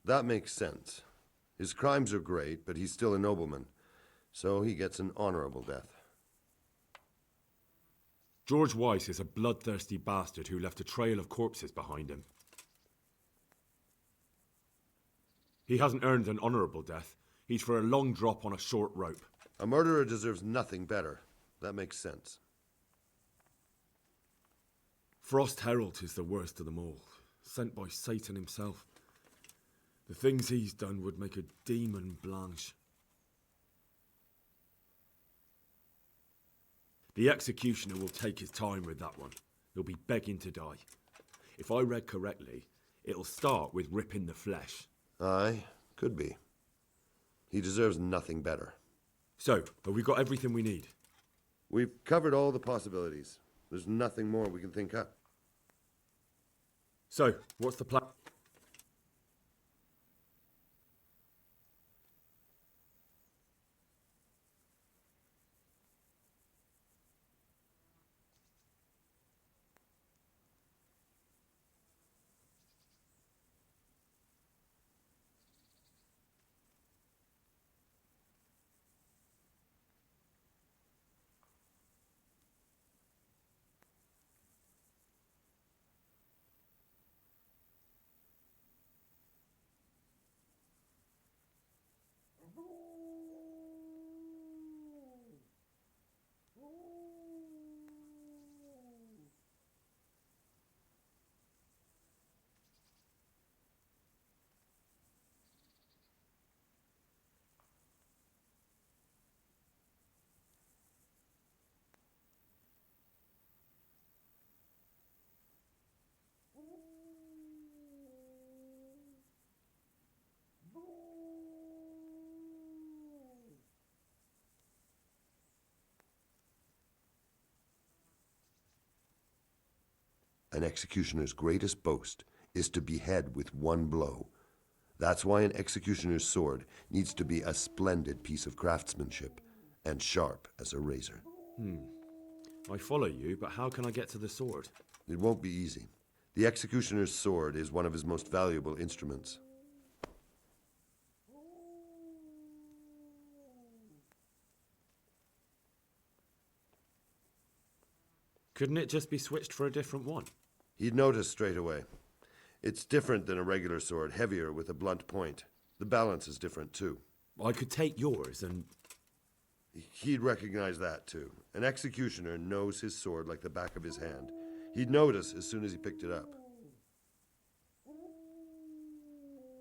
That makes sense. His crimes are great, but he's still a nobleman, so he gets an honorable death. George Weiss is a bloodthirsty bastard who left a trail of corpses behind him. He hasn't earned an honorable death. He's for a long drop on a short rope. A murderer deserves nothing better. That makes sense. Frost Herald is the worst of them all, sent by Satan himself. The things he's done would make a demon blanch. The executioner will take his time with that one. He'll be begging to die. If I read correctly, it'll start with ripping the flesh. Aye, could be. He deserves nothing better. So, have we got everything we need? We've covered all the possibilities. There's nothing more we can think up. So, what's the plan? An executioner's greatest boast is to behead with one blow. That's why an executioner's sword needs to be a splendid piece of craftsmanship and sharp as a razor. I follow you, but how can I get to the sword? It won't be easy. The executioner's sword is one of his most valuable instruments. Couldn't it just be switched for a different one? He'd notice straight away. It's different than a regular sword, heavier with a blunt point. The balance is different too. I could take yours and... He'd recognize that too. An executioner knows his sword like the back of his hand. He'd notice as soon as he picked it up.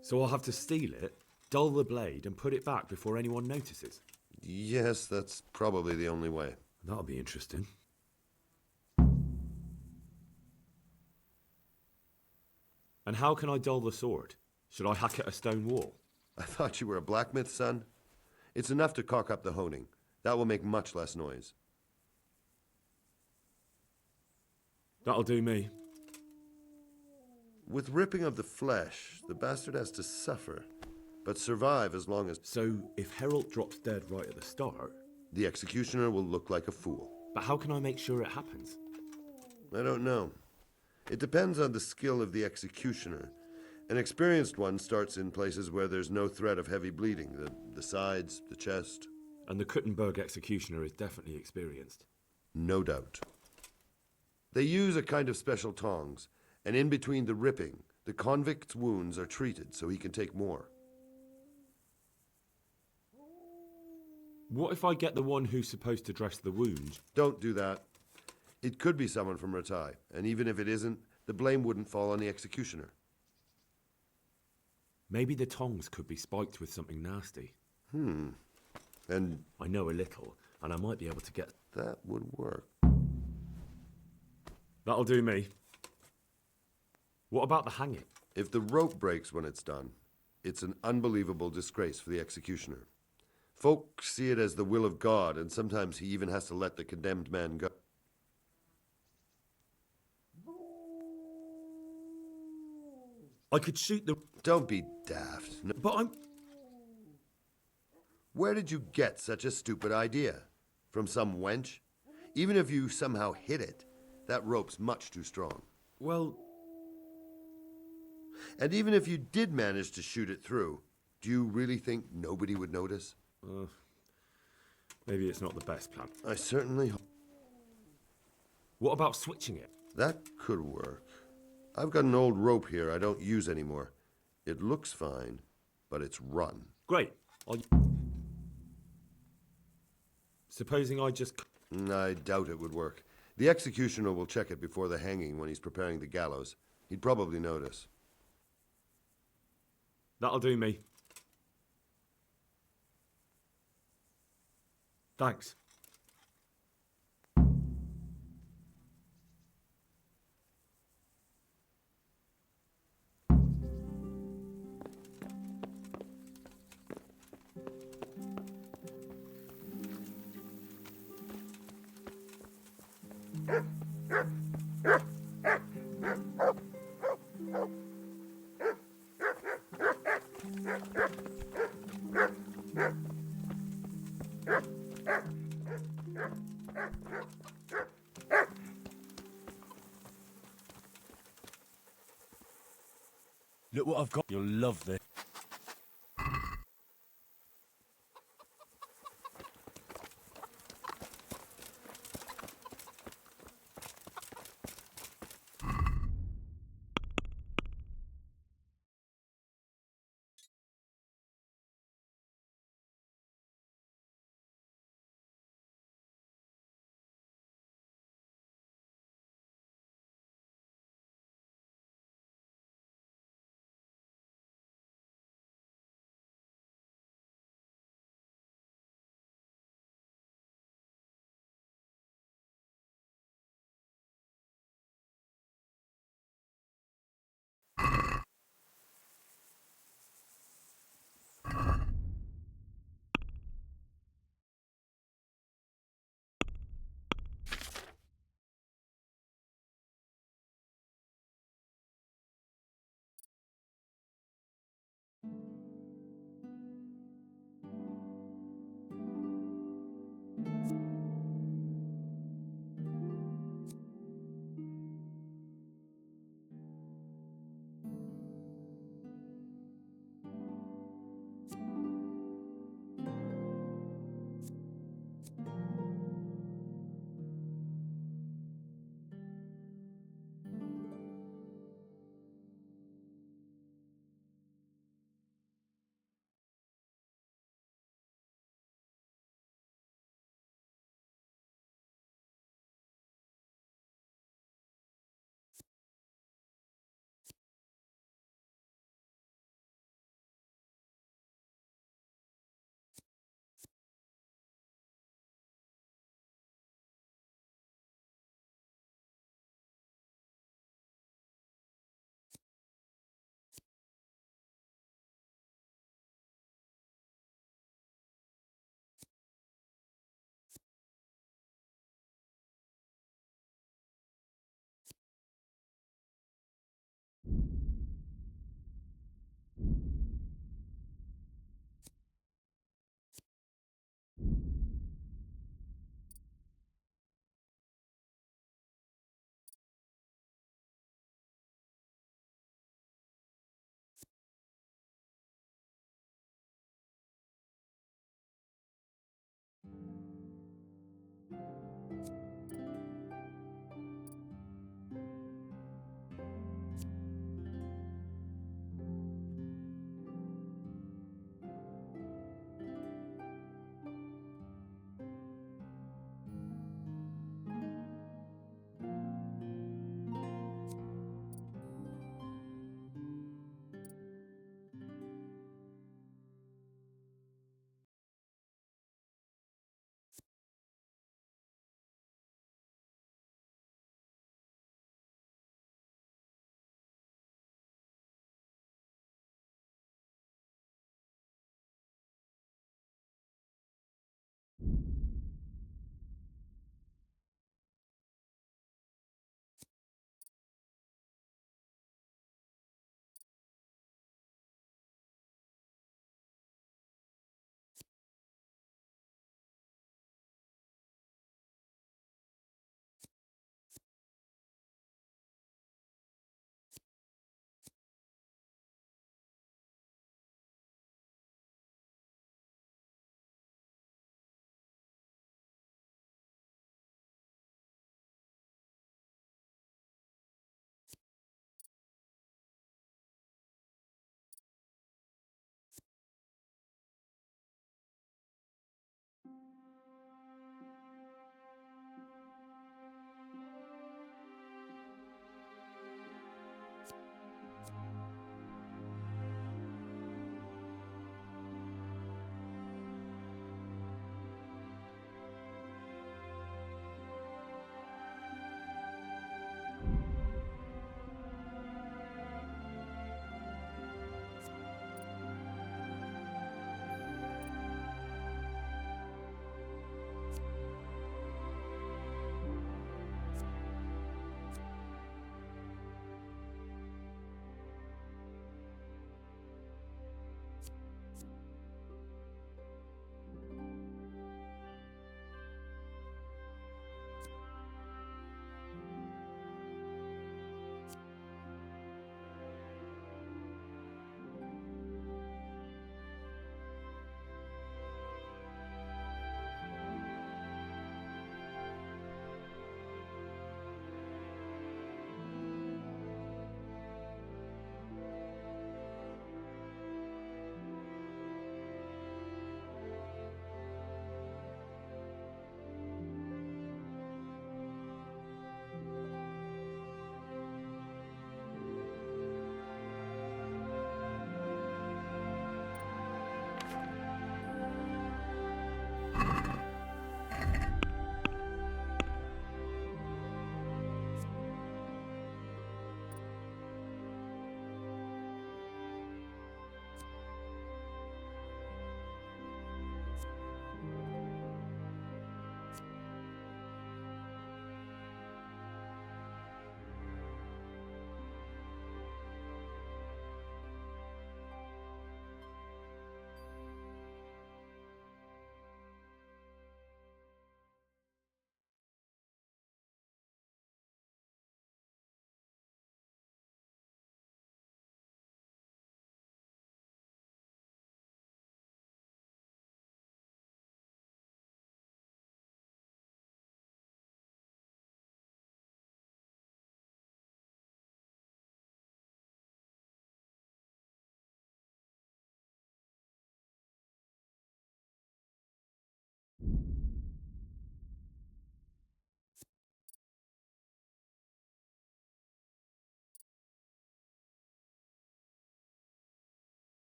So I'll have to steal it, dull the blade, and put it back before anyone notices? Yes, that's probably the only way. That'll be interesting. And how can I dull the sword? Should I hack at a stone wall? I thought you were a blacksmith, son. It's enough to cock up the honing. That will make much less noise. That'll do me. With ripping of the flesh, the bastard has to suffer, but survive as long as... So, if Herald drops dead right at the start... The executioner will look like a fool. But how can I make sure it happens? I don't know. It depends on the skill of the executioner. An experienced one starts in places where there's no threat of heavy bleeding, the sides, the chest. And the Kuttenberg executioner is definitely experienced. No doubt. They use a kind of special tongs, and in between the ripping, the convict's wounds are treated so he can take more. What if I get the one who's supposed to dress the wound? Don't do that. It could be someone from Ratai, and even if it isn't, the blame wouldn't fall on the executioner. Maybe the tongs could be spiked with something nasty. And I know a little, and I might be able to get... That would work. That'll do me. What about the hanging? If the rope breaks when it's done, it's an unbelievable disgrace for the executioner. Folk see it as the will of God, and sometimes he even has to let the condemned man go. I could shoot the... Don't be daft. No. But I'm... Where did you get such a stupid idea? From some wench? Even if you somehow hit it, that rope's much too strong. Well... And even if you did manage to shoot it through, do you really think nobody would notice? Maybe it's not the best plan. I certainly hope. What about switching it? That could work. I've got an old rope here I don't use anymore. It looks fine, but it's run. Great. Supposing I just... I doubt it would work. The executioner will check it before the hanging when he's preparing the gallows. He'd probably notice. That'll do me. Thanks. Look what I've got. You'll love this.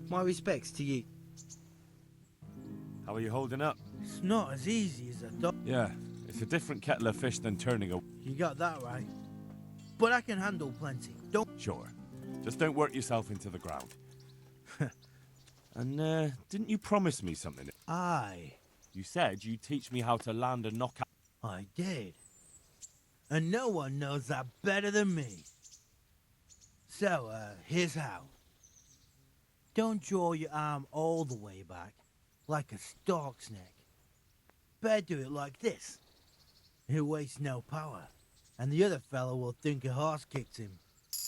My respects to you. How are you holding up? It's not as easy as I thought. Yeah, it's a different kettle of fish than turning a... You got that right. But I can handle plenty. Don't... Sure. Just don't work yourself into the ground. And, didn't you promise me something? Aye. You said you'd teach me how to land a knockout. I did. And no one knows that better than me. So, here's how. Don't draw your arm all the way back, like a stork's neck. Better do it like this. It wastes no power, and the other fellow will think a horse kicked him.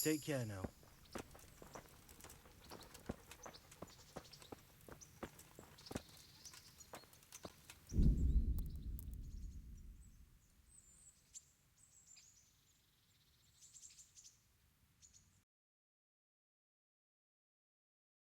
Take care now.